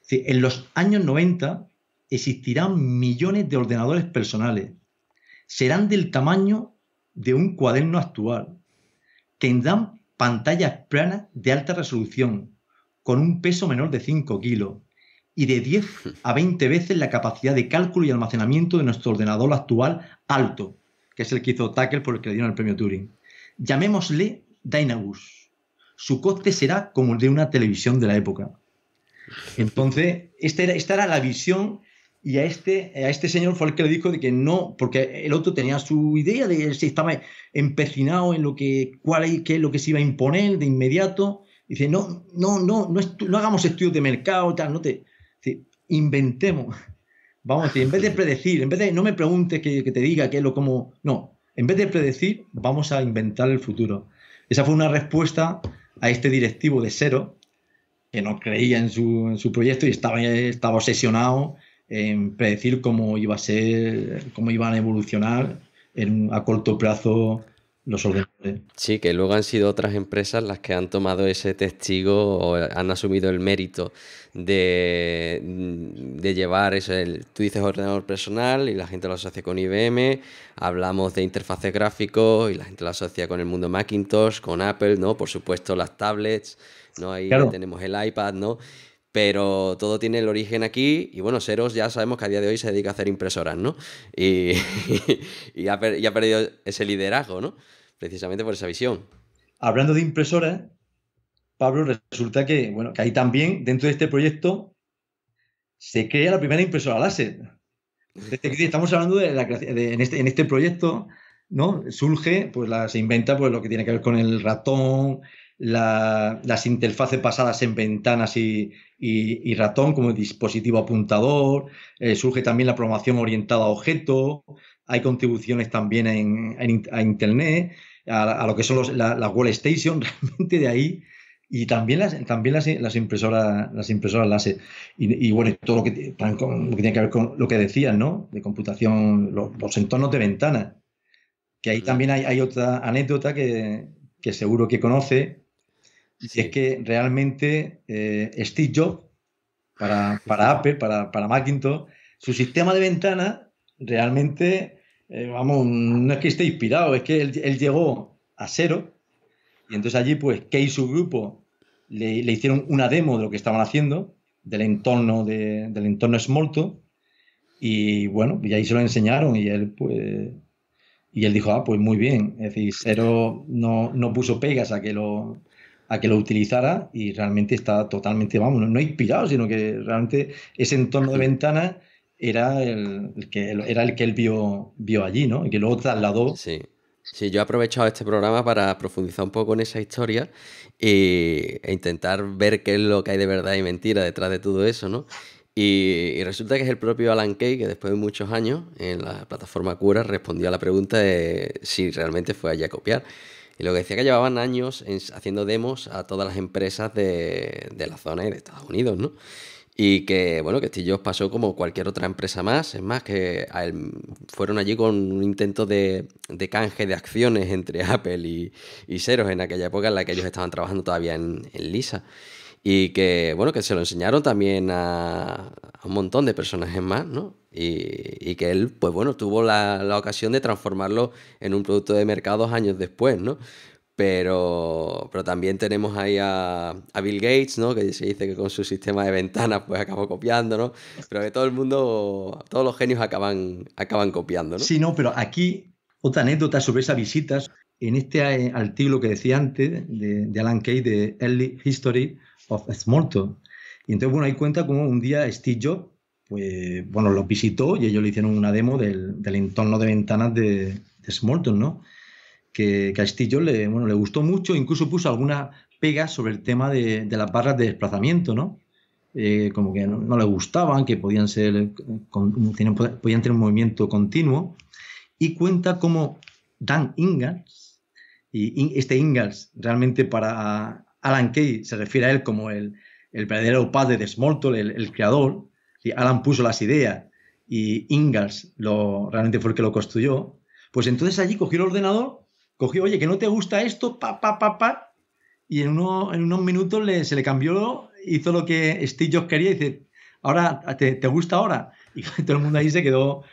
en los años 90 existirán millones de ordenadores personales, serán del tamaño de un cuaderno actual, tendrán pantallas planas de alta resolución, con un peso menor de 5 kilos y de 10 a 20 veces la capacidad de cálculo y almacenamiento de nuestro ordenador actual alto, que es el que hizo Tackel, por el que le dieron el premio Turing. Llamémosle Dynabus. Su coste será como el de una televisión de la época. Entonces, esta era la visión, y a este señor fue el que le dijo de que no, porque el otro tenía su idea de si estaba empecinado en qué es lo que se iba a imponer de inmediato. Dice, no hagamos estudios de mercado, tal, inventemos. Vamos a decir, en vez de predecir, no me preguntes que te diga qué es lo como. No, en vez de predecir, vamos a inventar el futuro. Esa fue una respuesta a este directivo de Xerox, que no creía en su proyecto y estaba obsesionado en predecir cómo iba a ser, cómo iban a evolucionar a corto plazo los ordenadores. Sí, que luego han sido otras empresas las que han tomado ese testigo o han asumido el mérito de llevar eso. Tú dices ordenador personal y la gente lo asocia con IBM, hablamos de interfaces gráficos y la gente lo asocia con el mundo Macintosh, con Apple, ¿no? Por supuesto las tablets, ¿no? Ahí Claro, tenemos el iPad, ¿no? Pero todo tiene el origen aquí y bueno, Xerox ya sabemos que a día de hoy se dedica a hacer impresoras, ¿no? Y, y ha perdido ese liderazgo, ¿no? Precisamente por esa visión. hablando de impresoras, Pablo, resulta que, bueno, que ahí también, dentro de este proyecto, se crea la primera impresora láser. Estamos hablando de la creación, en este proyecto, ¿no? Surge, pues se inventa pues, lo que tiene que ver con el ratón, las interfaces basadas en ventanas y ratón como dispositivo apuntador, surge también la programación orientada a objetos, hay contribuciones también a Internet, a lo que son las workstation, realmente de ahí, y también las impresoras láser. Y bueno, y todo lo que, lo que tiene que ver con lo que decías, ¿no? De computación, los entornos de ventana. Que ahí Ujú. también hay otra anécdota que seguro que conoce, y es Sí. que realmente Steve Jobs, para Apple, para Macintosh, su sistema de ventana realmente, vamos, no es que esté inspirado, es que él llegó a cero y entonces allí, pues, Key y su grupo le hicieron una demo de lo que estaban haciendo, del entorno Smalltalk, y bueno, y ahí se lo enseñaron y él, pues, y él dijo, ah, pues muy bien. Es decir, Cero no puso pegas a que lo utilizara y realmente está totalmente, vamos, no inspirado, sino que realmente ese entorno de ventana era era el que él vio allí, ¿no? Y que luego trasladó. Sí. Sí, yo he aprovechado este programa para profundizar un poco en esa historia e intentar ver qué es lo que hay de verdad y mentira detrás de todo eso, ¿no? Y resulta que es el propio Alan Kay que después de muchos años en la plataforma Cura respondió a la pregunta de si realmente fue allí a copiar. Y lo que decía que llevaban años haciendo demos a todas las empresas de la zona y de Estados Unidos, ¿no? Y que, bueno, que Steve Jobs pasó como cualquier otra empresa más. Es más, que fueron allí con un intento de canje de acciones entre Apple y Xerox en aquella época en la que ellos estaban trabajando todavía en Lisa. Y que, bueno, que se lo enseñaron también a un montón de personajes más, ¿no? Y que él, pues bueno, tuvo la ocasión de transformarlo en un producto de mercado 2 años después, ¿no? Pero también tenemos ahí a Bill Gates, ¿no? Que se dice que con su sistema de ventanas pues acabó copiando, ¿no? Pero que todo el mundo, todos los genios acaban copiando, ¿no? Sí, no, pero aquí otra anécdota sobre esa visita, en este artículo que decía antes de Alan Kay de Early History of Smalltalk. Y entonces, bueno, ahí cuenta como un día Steve Jobs, pues, bueno, los visitó y ellos le hicieron una demo del entorno de ventanas de Smalltalk, ¿no? Que a Steve Jobs le gustó mucho, incluso puso algunas pegas sobre el tema de las barras de desplazamiento, ¿no? Como que no le gustaban, que podían podían tener un movimiento continuo, y cuenta cómo Dan Ingalls, y este Ingalls realmente para Alan Kay se refiere a él como el verdadero padre de Smalltalk, el creador, y Alan puso las ideas y Ingalls realmente fue el que lo construyó. Pues entonces allí cogió el ordenador, cogió, oye, que no te gusta esto, y en unos minutos se le cambió, hizo lo que Steve Jobs quería y dice, ahora, ¿te gusta ahora? Y todo el mundo ahí se quedó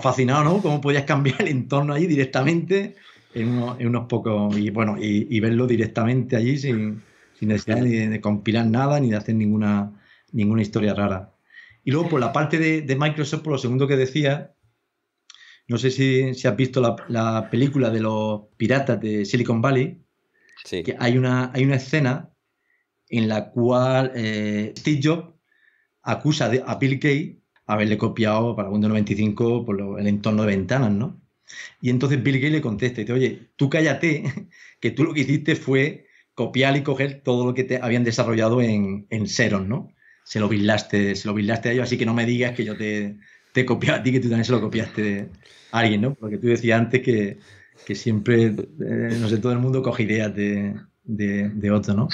fascinado, ¿no? Cómo podías cambiar el entorno allí directamente en unos pocos, y bueno, y verlo directamente allí sin necesidad ni de compilar nada ni de hacer ninguna historia rara. Y luego, por la parte de Microsoft, por lo segundo que decía, no sé si has visto la película de los piratas de Silicon Valley, Sí. que hay una escena en la cual Steve Jobs acusa a Bill Gates haberle copiado para Windows 95 por el entorno de ventanas, ¿no? Y entonces Bill Gates le contesta y dice, oye, tú cállate, que tú lo que hiciste fue copiar y coger todo lo que te habían desarrollado en Xerox, ¿no? Se lo bislaste a ellos, así que no me digas que yo te he copiado a ti, que tú también se lo copiaste a alguien, ¿no? Porque tú decías antes que siempre, no sé, todo el mundo coge ideas de otro, ¿no?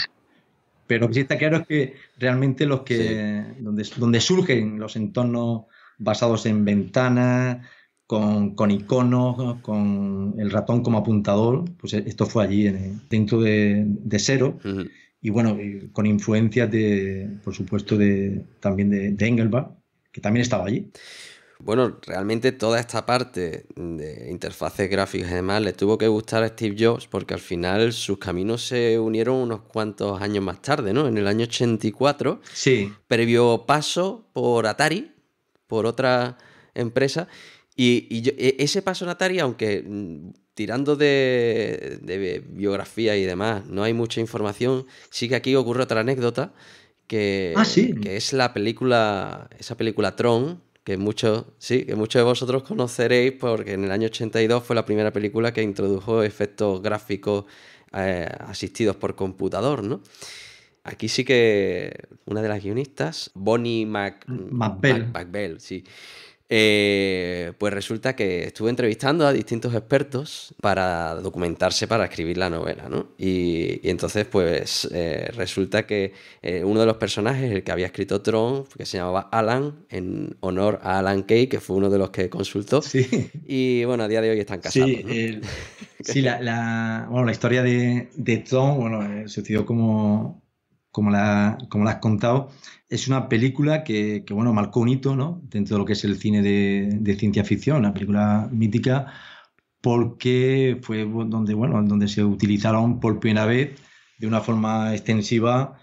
Pero lo que sí está claro es que realmente Sí. donde surgen los entornos basados en ventanas, con iconos, con el ratón como apuntador, pues esto fue allí, dentro de Zero. Ujú. Y bueno, con influencias por supuesto, también de Engelbart, que también estaba allí. Bueno, realmente toda esta parte de interfaces gráficas y demás le tuvo que gustar a Steve Jobs porque al final sus caminos se unieron unos cuantos años más tarde, ¿no? En el año 84, Sí, previo paso por Atari, por otra empresa, ese paso en Atari, aunque tirando de biografía y demás, no hay mucha información, sí que aquí ocurre otra anécdota que sí, es esa película Tron, que muchos, sí, que muchos de vosotros conoceréis porque en el año 82 fue la primera película que introdujo efectos gráficos asistidos por computador, ¿no? Aquí sí que una de las guionistas, Bonnie McBell. McBell, sí, pues resulta que estuve entrevistando a distintos expertos para documentarse para escribir la novela, ¿no? Y entonces, pues resulta que uno de los personajes, el que había escrito Tron, que se llamaba Alan, en honor a Alan Kay, que fue uno de los que consultó. Sí, Y bueno, a día de hoy están casados, sí, ¿no? sí, bueno, la historia de Tom, bueno, sucedió como la has contado. Es una película bueno, marcó un hito, ¿no? Dentro de lo que es el cine de ciencia ficción, una película mítica, porque fue donde se utilizaron por primera vez de una forma extensiva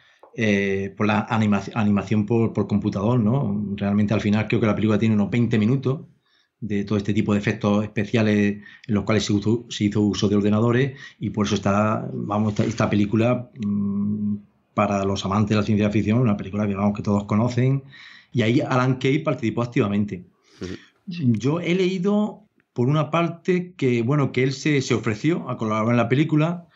por la animación por computador, ¿no? Realmente al final creo que la película tiene unos 20 minutos de todo este tipo de efectos especiales en los cuales se hizo uso de ordenadores, y por eso esta película, para los amantes de la ciencia ficción, una película que todos conocen, y ahí Alan Kay participó activamente. Ujú. Yo he leído, por una parte, que él se ofreció a colaborar en la película,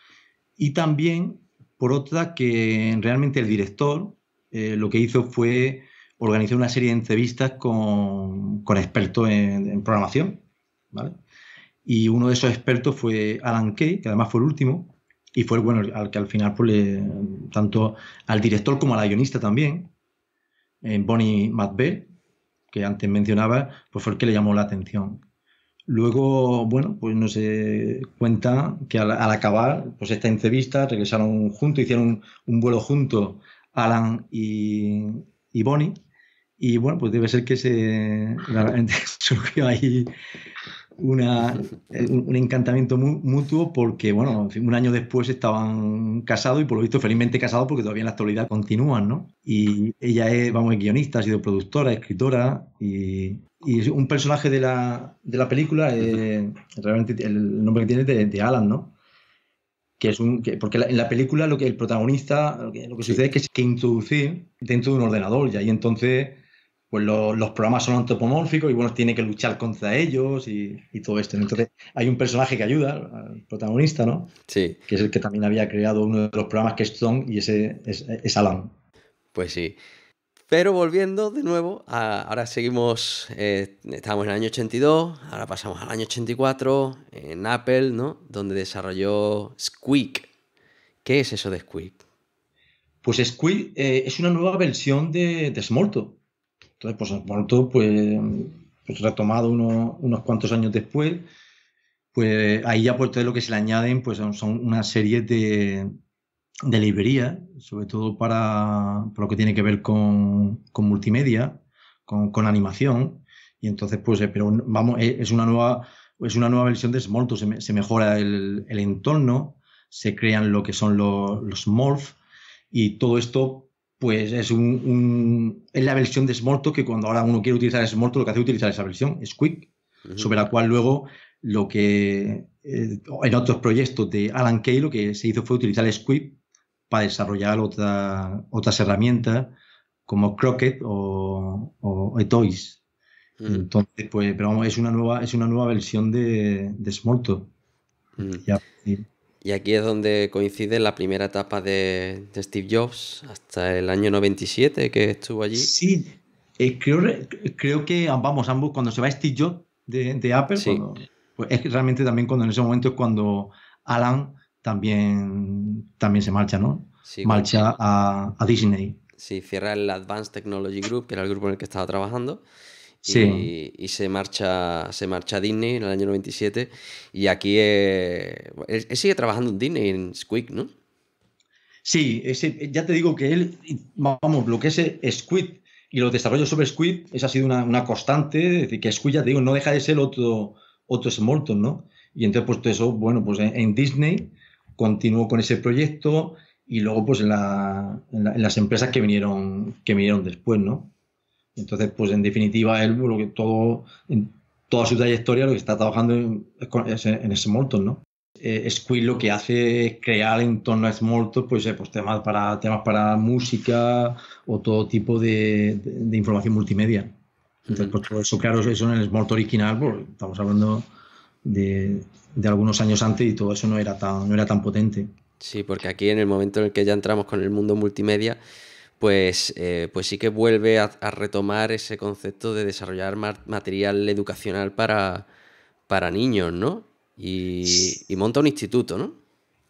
y también, por otra, que realmente el director lo que hizo fue organizar una serie de entrevistas con expertos en programación, ¿vale? Y uno de esos expertos fue Alan Kay, que además fue el último, y fue al que al final, pues, tanto al director como a la guionista también, Bonnie McBell, que antes mencionaba, pues fue el que le llamó la atención. Luego, bueno, pues nos cuenta que al acabar pues esta entrevista regresaron juntos, hicieron un vuelo juntos, Alan y Bonnie, y bueno, pues debe ser que realmente surgió ahí un encantamiento mutuo, porque bueno, en fin, un año después estaban casados, y por lo visto felizmente casados, porque todavía en la actualidad continúan, ¿no? Y ella es guionista, ha sido productora, escritora, y es un personaje de la película, Ujú. realmente el nombre que tiene es de Alan, ¿no? Porque en la película el protagonista, lo que Sí. sucede es que es que introducir dentro de un ordenador, y ahí entonces pues los programas son antropomórficos, y bueno, tiene que luchar contra ellos, y todo esto. Entonces hay un personaje que ayuda al protagonista, ¿no? Sí, Que es el que también había creado uno de los programas, que es Strong, y ese es Alan. pues sí. Pero volviendo de nuevo, ahora seguimos, estamos en el año 82, ahora pasamos al año 84, en Apple, ¿no? Donde desarrolló Squeak. ¿Qué es eso de Squeak? Pues Squid es una nueva versión de Smalltalk. Entonces, pues Smalltalk, pues retomado unos cuantos años después, pues ahí ya, por todo lo que se le añaden, pues son una serie de librerías, sobre todo para lo que tiene que ver con multimedia, con animación. Y entonces, pues, pero vamos, es una nueva versión de Smalltalk. Se mejora el entorno, se crean lo que son los morphs, y todo esto, pues, es la versión de Smalltalk, que cuando ahora uno quiere utilizar Smalltalk, lo que hace es utilizar esa versión, Squeak, Ujú. sobre la cual luego en otros proyectos de Alan Kay, lo que se hizo fue utilizar Squid para desarrollar otras herramientas como Crockett o Toys. Ujú. Entonces, pues, pero vamos, es una nueva versión de Smalltalk. Ujú. Ya, sí. Y aquí es donde coincide la primera etapa de Steve Jobs, hasta el año 97 que estuvo allí. Sí, creo que, vamos, ambos, cuando se va Steve Jobs de Apple, Sí, pues es que realmente también cuando en ese momento es cuando Alan también se marcha, ¿no? Sí, marcha a Disney. sí, cierra el Advanced Technology Group, que era el grupo en el que estaba trabajando, Sí, y se marcha a Disney en el año 97. Y aquí él sigue trabajando en Disney, en Squeak, ¿no? sí, ya te digo que él, vamos, lo que es Squid y los desarrollos sobre Squid, esa ha sido una constante, es decir, que Squid, ya te digo, no deja de ser otro Smalltalk, ¿no? Y entonces, pues todo eso, bueno, pues en Disney continuó con ese proyecto y luego, pues en las empresas que vinieron después, ¿no? Entonces, pues en definitiva, él, en toda su trayectoria, lo que está trabajando es en Smalltalk, ¿no? Squid lo que hace es crear en torno a Smalltalk pues temas para música o todo tipo de información multimedia. Entonces, pues todo eso, claro, eso en el Smalltalk original, pues, estamos hablando de, de algunos años antes y todo eso no era tan potente. Sí, porque aquí en el momento en el que ya entramos con el mundo multimedia, pues sí que vuelve a retomar ese concepto de desarrollar material educacional para niños, ¿no? Y monta un instituto, ¿no?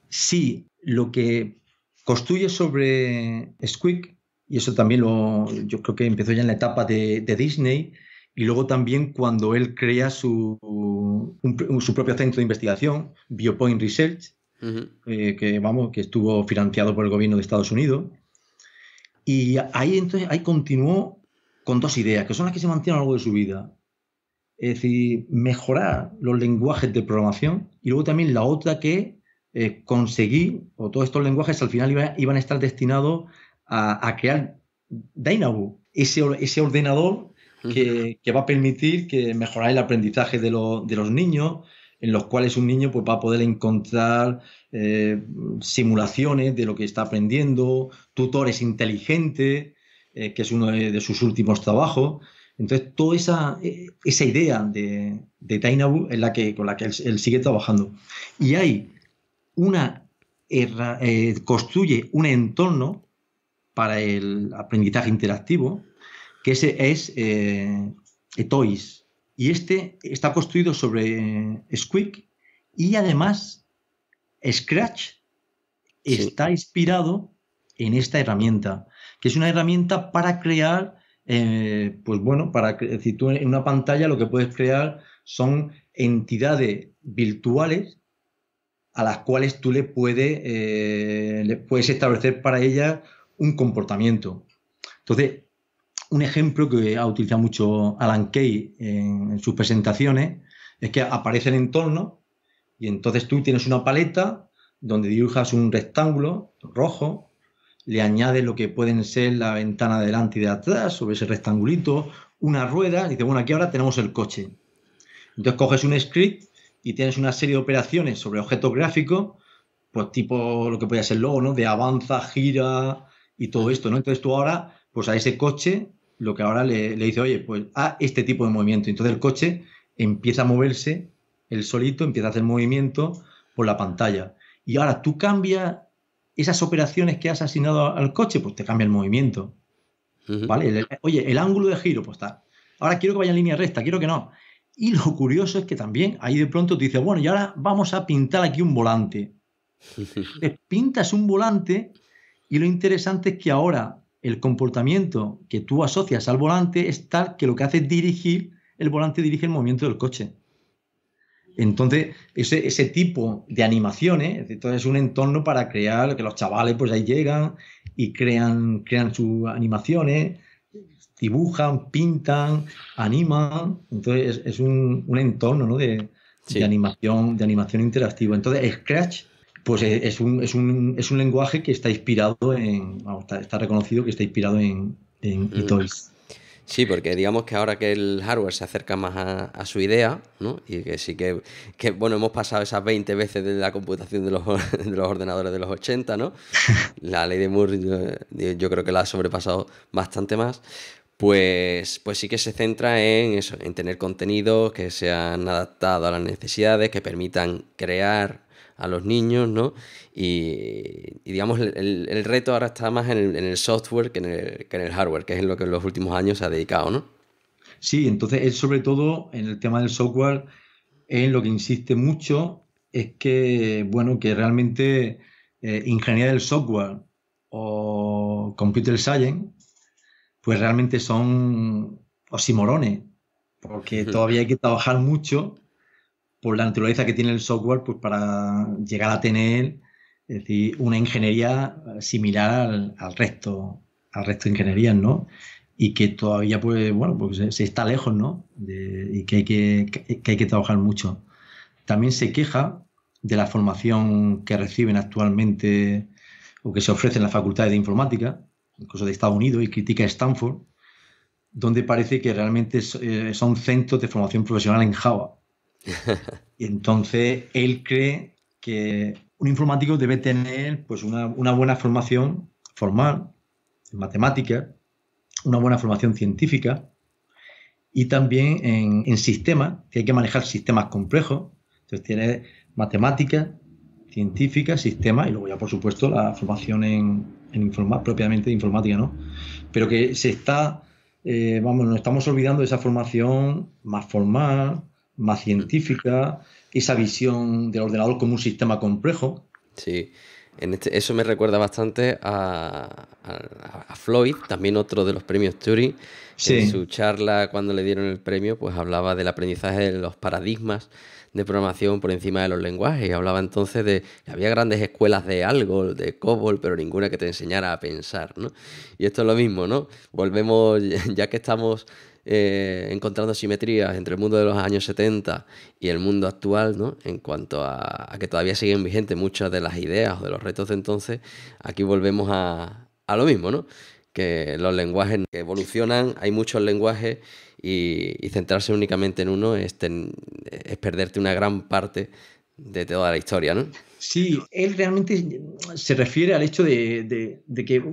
Sí, lo que construye sobre Squeak, y eso también yo creo que empezó ya en la etapa de Disney, y luego también cuando él crea su propio centro de investigación, Biopoint Research, Ujú. que estuvo financiado por el gobierno de Estados Unidos. Y ahí continuó con dos ideas, que son las que se mantienen a lo largo de su vida. Es decir, mejorar los lenguajes de programación y luego también la otra que conseguir, o todos estos lenguajes al final iban a estar destinados a crear Dynamo, ese ordenador que va a permitir que mejorar el aprendizaje de los niños, en los cuales un niño pues, va a poder encontrar simulaciones de lo que está aprendiendo, tutores inteligentes, que es uno de sus últimos trabajos. Entonces, toda esa idea de Dynamo es con la que él sigue trabajando. Y hay construye un entorno para el aprendizaje interactivo, que ese es Toys. Y este está construido sobre Squeak y además Scratch Sí. está inspirado en esta herramienta, que es una herramienta para crear, pues bueno, es decir, tú en una pantalla lo que puedes crear son entidades virtuales a las cuales tú le puedes establecer para ellas un comportamiento. Entonces, un ejemplo que ha utilizado mucho Alan Kay en sus presentaciones es que aparece el entorno y entonces tú tienes una paleta donde dibujas un rectángulo rojo, le añades lo que pueden ser la ventana de delante y de atrás sobre ese rectangulito, una rueda, y dices, bueno, aquí ahora tenemos el coche. Entonces coges un script y tienes una serie de operaciones sobre objetos gráficos, pues tipo lo que podía ser luego, ¿no? De avanza, gira y todo esto, ¿no? Entonces tú ahora, pues a ese coche, lo que ahora le dice, oye, pues a este tipo de movimiento. Entonces el coche empieza a moverse, él solito empieza a hacer movimiento por la pantalla. Y ahora tú cambias esas operaciones que has asignado al coche, pues te cambia el movimiento. Ujú. ¿Vale? Oye, el ángulo de giro, pues está. Ahora quiero que vaya en línea recta, quiero que no. Y lo curioso es que también ahí de pronto tú dices, bueno, y ahora vamos a pintar aquí un volante. Entonces, pintas un volante y lo interesante es que ahora el comportamiento que tú asocias al volante es tal que lo que hace es el volante dirige el movimiento del coche. Entonces, ese tipo de animaciones, entonces es un entorno para crear, que los chavales pues ahí llegan y crean sus animaciones, dibujan, pintan, animan. Entonces es un entorno, ¿no? de Sí. animación interactiva. Entonces, Scratch, pues es un lenguaje que está inspirado vamos, está reconocido que está inspirado en Ujú. eToys. Sí, porque digamos que ahora que el hardware se acerca más a su idea, ¿no? Y que sí que, bueno, hemos pasado esas 20 veces de la computación de los, de los ordenadores de los 80, ¿no? La ley de Moore yo creo que la ha sobrepasado bastante más. Pues sí que se centra en eso, en tener contenidos que sean adaptados a las necesidades, que permitan crear a los niños, ¿no? Y digamos, el reto ahora está más en el software que en el hardware, que es en lo que en los últimos años se ha dedicado, ¿no? Sí, entonces él sobre todo en el tema del software, en lo que insiste mucho es que, bueno, que realmente ingeniería del software o Computer Science, pues realmente son oximorones, porque todavía hay que trabajar mucho por la naturaleza que tiene el software, pues para llegar a tener, es decir, una ingeniería similar al resto de ingenierías, ¿no? Y que todavía, pues, bueno, pues se está lejos, ¿no? Y que hay que trabajar mucho. También se queja de la formación que reciben actualmente o que se ofrece en las facultades de informática, incluso de Estados Unidos, y critica a Stanford, donde parece que realmente son centros de formación profesional en Java. Y entonces él cree que un informático debe tener pues una buena formación formal en matemáticas, una buena formación científica y también en sistemas, que hay que manejar sistemas complejos. Entonces tiene matemáticas, científicas, sistemas y luego ya por supuesto la formación propiamente de informática, ¿no? Pero que nos estamos olvidando de esa formación más formal, más científica, esa visión del ordenador como un sistema complejo. Sí, eso me recuerda bastante a Floyd, también otro de los premios Turing. En Sí, su charla, cuando le dieron el premio, pues hablaba del aprendizaje de los paradigmas de programación por encima de los lenguajes. Y hablaba entonces de que había grandes escuelas de Algol, de COBOL, pero ninguna que te enseñara a pensar, ¿no? Y esto es lo mismo, ¿no? Volvemos, ya que estamos encontrando simetrías entre el mundo de los años 70 y el mundo actual, ¿no? En cuanto a que todavía siguen vigentes muchas de las ideas o de los retos de entonces, aquí volvemos a lo mismo, ¿no? Que los lenguajes que evolucionan, hay muchos lenguajes y centrarse únicamente en uno es perderte una gran parte de toda la historia, ¿no? sí, él realmente se refiere al hecho de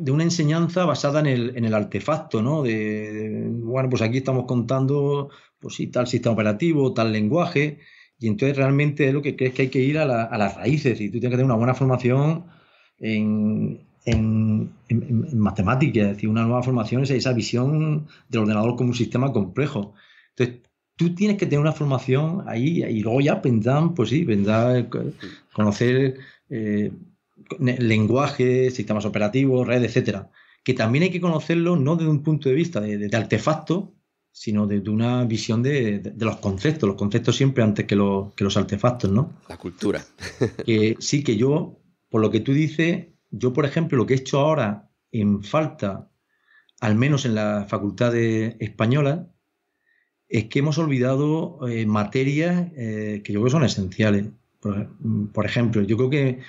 una enseñanza basada en el artefacto, ¿no? Bueno, pues aquí estamos contando, pues sí, tal sistema operativo, tal lenguaje, y entonces realmente es lo que crees que hay que ir a las raíces, y tú tienes que tener una buena formación en matemáticas, es decir, una nueva formación es esa visión del ordenador como un sistema complejo. Entonces, tú tienes que tener una formación ahí y luego ya vendrán, pues sí, vendrá conocer lenguajes, sistemas operativos, redes, etcétera. Que también hay que conocerlo no desde un punto de vista de artefacto, sino desde una visión de los conceptos siempre antes que los artefactos, ¿no? La cultura. Que sí que yo, por lo que tú dices, yo, por ejemplo, lo que he hecho ahora en falta, al menos en las facultades españolas, es que hemos olvidado materias que yo creo que son esenciales. Por ejemplo, yo creo que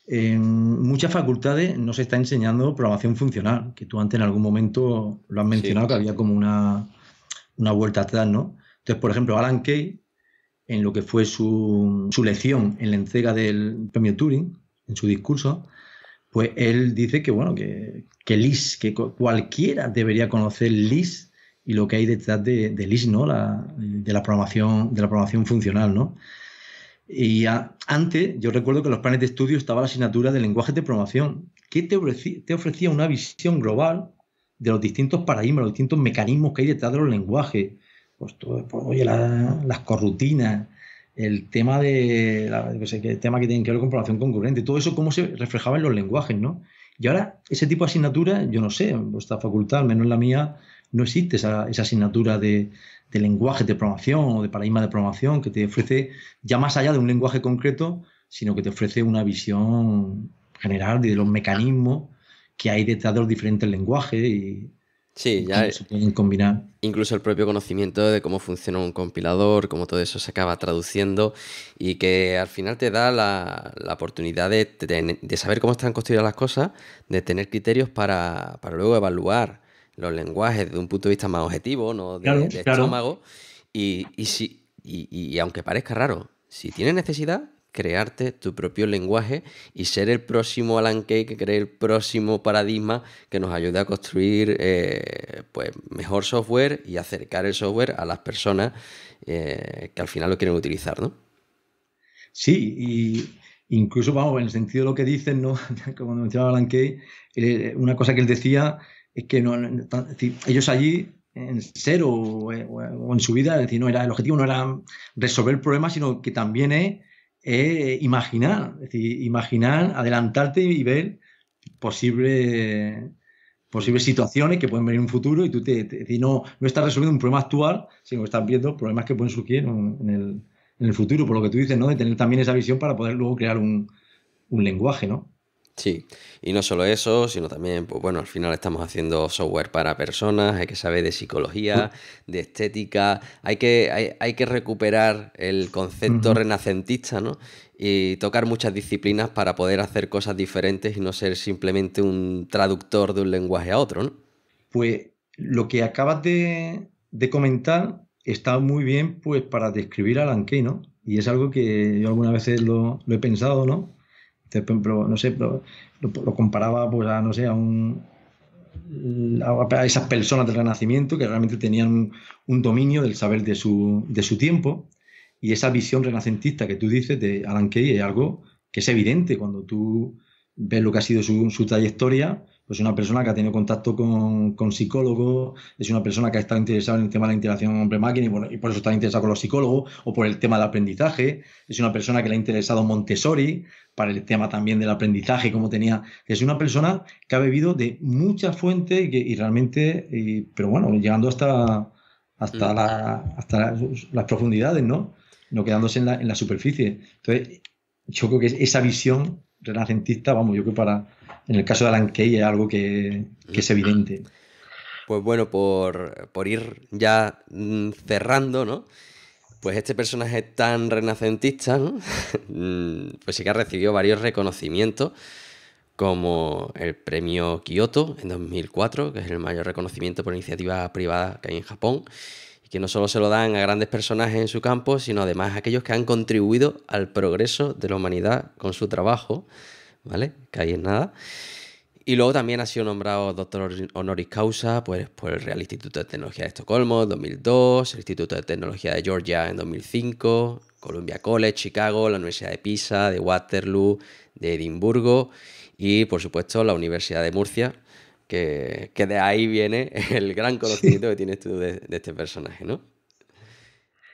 en muchas facultades no se está enseñando programación funcional, que tú antes en algún momento lo has Sí. mencionado, que había como una vuelta atrás, ¿no? Entonces, por ejemplo, Alan Kay, en lo que fue su lección en la entrega del premio Turing, en su discurso, pues él dice que, bueno, que LIS, que cualquiera debería conocer LIS y lo que hay detrás de LIS, ¿no? De la programación funcional, ¿no? Y antes, yo recuerdo que en los planes de estudio estaba la asignatura de lenguajes de programación, que te ofrecía una visión global de los distintos paradigmas, los distintos mecanismos que hay detrás de los lenguajes. Pues, oye, las corrutinas, el tema el tema que tiene que ver con programación concurrente, todo eso cómo se reflejaba en los lenguajes, ¿no? Y ahora, ese tipo de asignatura, yo no sé, en vuestra facultad, al menos en la mía, no existe esa asignatura de lenguajes de programación o de paradigmas de programación que te ofrece ya más allá de un lenguaje concreto, sino que te ofrece una visión general de los mecanismos que hay detrás de los diferentes lenguajes Sí, y ya cómo se pueden combinar. incluso el propio conocimiento de cómo funciona un compilador, cómo todo eso se acaba traduciendo y que al final te da la oportunidad de saber cómo están construidas las cosas, de tener criterios para luego evaluar los lenguajes desde un punto de vista más objetivo, no Claro, de claro. estómago. Y aunque parezca raro, si tienes necesidad, crearte tu propio lenguaje y ser el próximo Alan Kay que cree el próximo paradigma que nos ayude a construir pues mejor software y acercar el software a las personas que al final lo quieren utilizar, ¿no? Sí, y incluso, vamos, en el sentido de lo que dicen, ¿no? Como mencionaba Alan Kay, una cosa que él decía es que es decir, ellos allí, en cero o en su vida, es decir, el objetivo no era resolver problemas, sino que también es imaginar, es decir, imaginar, adelantarte y ver posibles situaciones que pueden venir en un futuro y tú no estás resolviendo un problema actual, sino que estás viendo problemas que pueden surgir en el futuro, por lo que tú dices, ¿no? De tener también esa visión para poder luego crear un lenguaje, ¿no? Sí, y no solo eso, sino también, pues bueno, al final estamos haciendo software para personas, hay que saber de psicología, de estética, hay que recuperar el concepto renacentista, ¿no? Y tocar muchas disciplinas para poder hacer cosas diferentes y no ser simplemente un traductor de un lenguaje a otro, ¿no? Pues lo que acabas de comentar está muy bien pues para describir a Alan Kay, ¿no? Y es algo que yo algunas veces lo he pensado, ¿no? Entonces, por ejemplo, no sé, lo comparaba pues a, no sé, a esas personas del Renacimiento que realmente tenían un dominio del saber de su tiempo, y esa visión renacentista que tú dices de Alan Kay es algo que es evidente cuando tú ves lo que ha sido su trayectoria. Pues una persona que ha tenido contacto con psicólogos, es una persona que ha estado interesada en el tema de la interacción hombre-máquina y por eso está interesada con los psicólogos, o por el tema del aprendizaje. Es una persona que le ha interesado Montessori para el tema también del aprendizaje, cómo tenía. Es una persona que ha bebido de muchas fuentes y realmente, pero bueno, llegando hasta las profundidades, ¿no? No quedándose en la superficie. Entonces, yo creo que esa visión renacentista, vamos, yo creo que en el caso de Alan Kay es algo que es evidente. Pues bueno, por ir ya cerrando, ¿no? Pues este personaje tan renacentista, ¿no? Pues sí que ha recibido varios reconocimientos, como el premio Kyoto en 2004, que es el mayor reconocimiento por iniciativa privada que hay en Japón, y que no solo se lo dan a grandes personajes en su campo, sino además a aquellos que han contribuido al progreso de la humanidad con su trabajo, ¿vale? Que ahí es nada. Y luego también ha sido nombrado doctor honoris causa pues, por el Real Instituto de Tecnología de Estocolmo en 2002, el Instituto de Tecnología de Georgia en 2005, Columbia College, Chicago, la Universidad de Pisa, de Waterloo, de Edimburgo y, por supuesto, la Universidad de Murcia, que de ahí viene el gran conocimiento que tienes tú de este personaje, ¿no?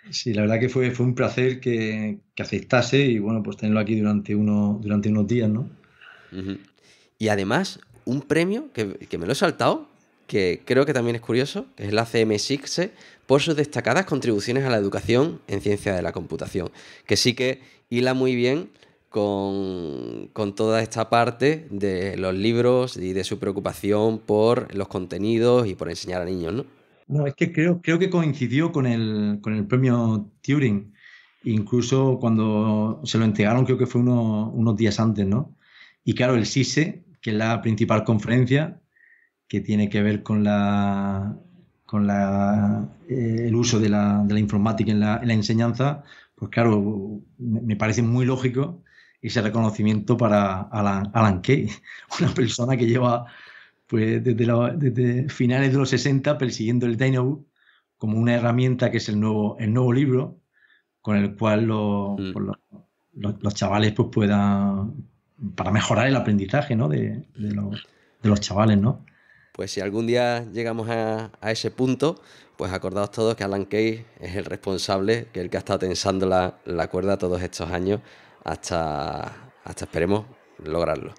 Sí, la verdad que fue un placer que aceptase y, bueno, pues tenerlo aquí durante unos días, ¿no? Uh-huh. Y además, un premio que me lo he saltado, que creo que también es curioso, que es la CM6 por sus destacadas contribuciones a la educación en ciencia de la computación, que sí que hila muy bien con toda esta parte de los libros y de su preocupación por los contenidos y por enseñar a niños, ¿no? No, es que creo que coincidió con el premio Turing, incluso cuando se lo entregaron, creo que fue unos días antes, ¿no? Y claro, el SISE, que es la principal conferencia que tiene que ver con el uso de la informática en la enseñanza, pues claro, me parece muy lógico ese reconocimiento para Alan Kay, una persona que lleva pues desde finales de los 60 persiguiendo el Dynabook como una herramienta que es el nuevo libro con el cual los chavales pues puedan, para mejorar el aprendizaje, ¿no? de los chavales, ¿no? Pues si algún día llegamos a ese punto, pues acordaos todos que Alan Kay es el responsable, que es el que ha estado tensando la cuerda todos estos años hasta esperemos lograrlo.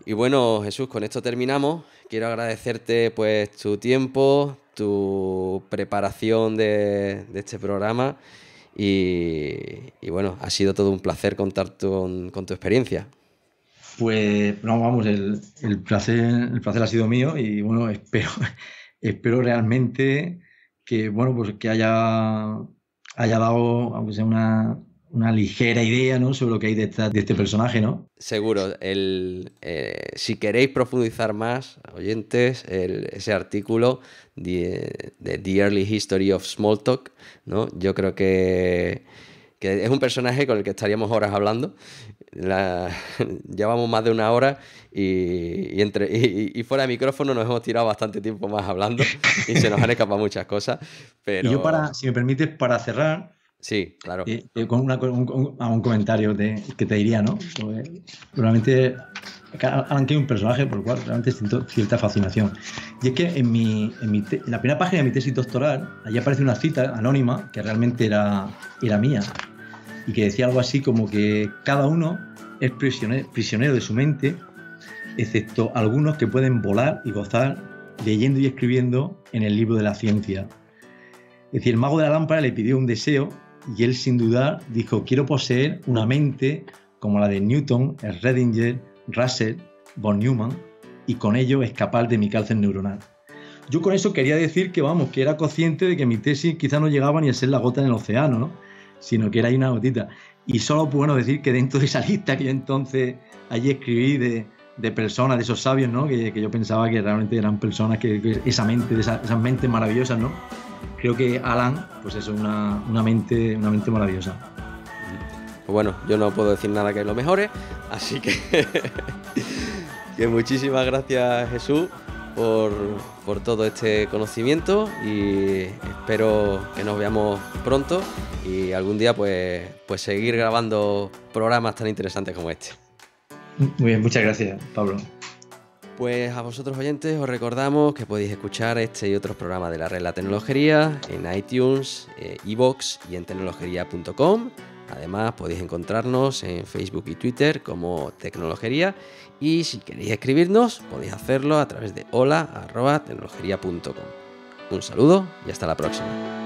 Y bueno, Jesús, con esto terminamos. Quiero agradecerte pues tu tiempo, tu preparación de este programa y bueno, ha sido todo un placer contar con tu experiencia. Pues no, vamos, el placer ha sido mío y bueno, espero realmente que, bueno, pues que haya dado, aunque sea una ligera idea, ¿no? Sobre lo que hay detrás de este personaje, ¿no? Seguro. Si queréis profundizar más, oyentes, ese artículo de The Early History of Smalltalk, ¿no? Yo creo que es un personaje con el que estaríamos horas hablando. Llevamos más de una hora y fuera de micrófono nos hemos tirado bastante tiempo más hablando y se nos han escapado muchas cosas. Pero... Y yo, si me permites, para cerrar, sí, claro. Con un comentario que te diría, ¿no? Realmente Alan Kay es un personaje por el cual realmente siento cierta fascinación. Y es que en la primera página de mi tesis doctoral, allí aparece una cita anónima que realmente era mía y que decía algo así como que cada uno es prisionero de su mente excepto algunos que pueden volar y gozar leyendo y escribiendo en el libro de la ciencia. Es decir, el mago de la lámpara le pidió un deseo y él, sin dudar, dijo: quiero poseer una mente como la de Newton, Schrödinger, Russell, von Neumann, y con ello escapar de mi cárcel neuronal. Yo con eso quería decir que, vamos, que era consciente de que mi tesis quizá no llegaba ni a ser la gota en el océano, ¿no? Sino que era ahí una gotita. Y solo puedo decir que dentro de esa lista que yo entonces allí escribí de personas, de esos sabios, ¿no? Que yo pensaba que realmente eran personas que esa mente, de esas mentes maravillosas, ¿no? Creo que Alan, pues eso, una mente maravillosa. Pues bueno, yo no puedo decir nada que lo mejore, así que, que muchísimas gracias, Jesús, por todo este conocimiento, y espero que nos veamos pronto y algún día pues seguir grabando programas tan interesantes como este. Muy bien, muchas gracias, Pablo. Pues a vosotros, oyentes, os recordamos que podéis escuchar este y otros programas de la Red La Tecnologería en iTunes, iVoox y en tecnologería.com. Además, podéis encontrarnos en Facebook y Twitter como Tecnologería, y si queréis escribirnos podéis hacerlo a través de hola@tecnologería.com. Un saludo y hasta la próxima.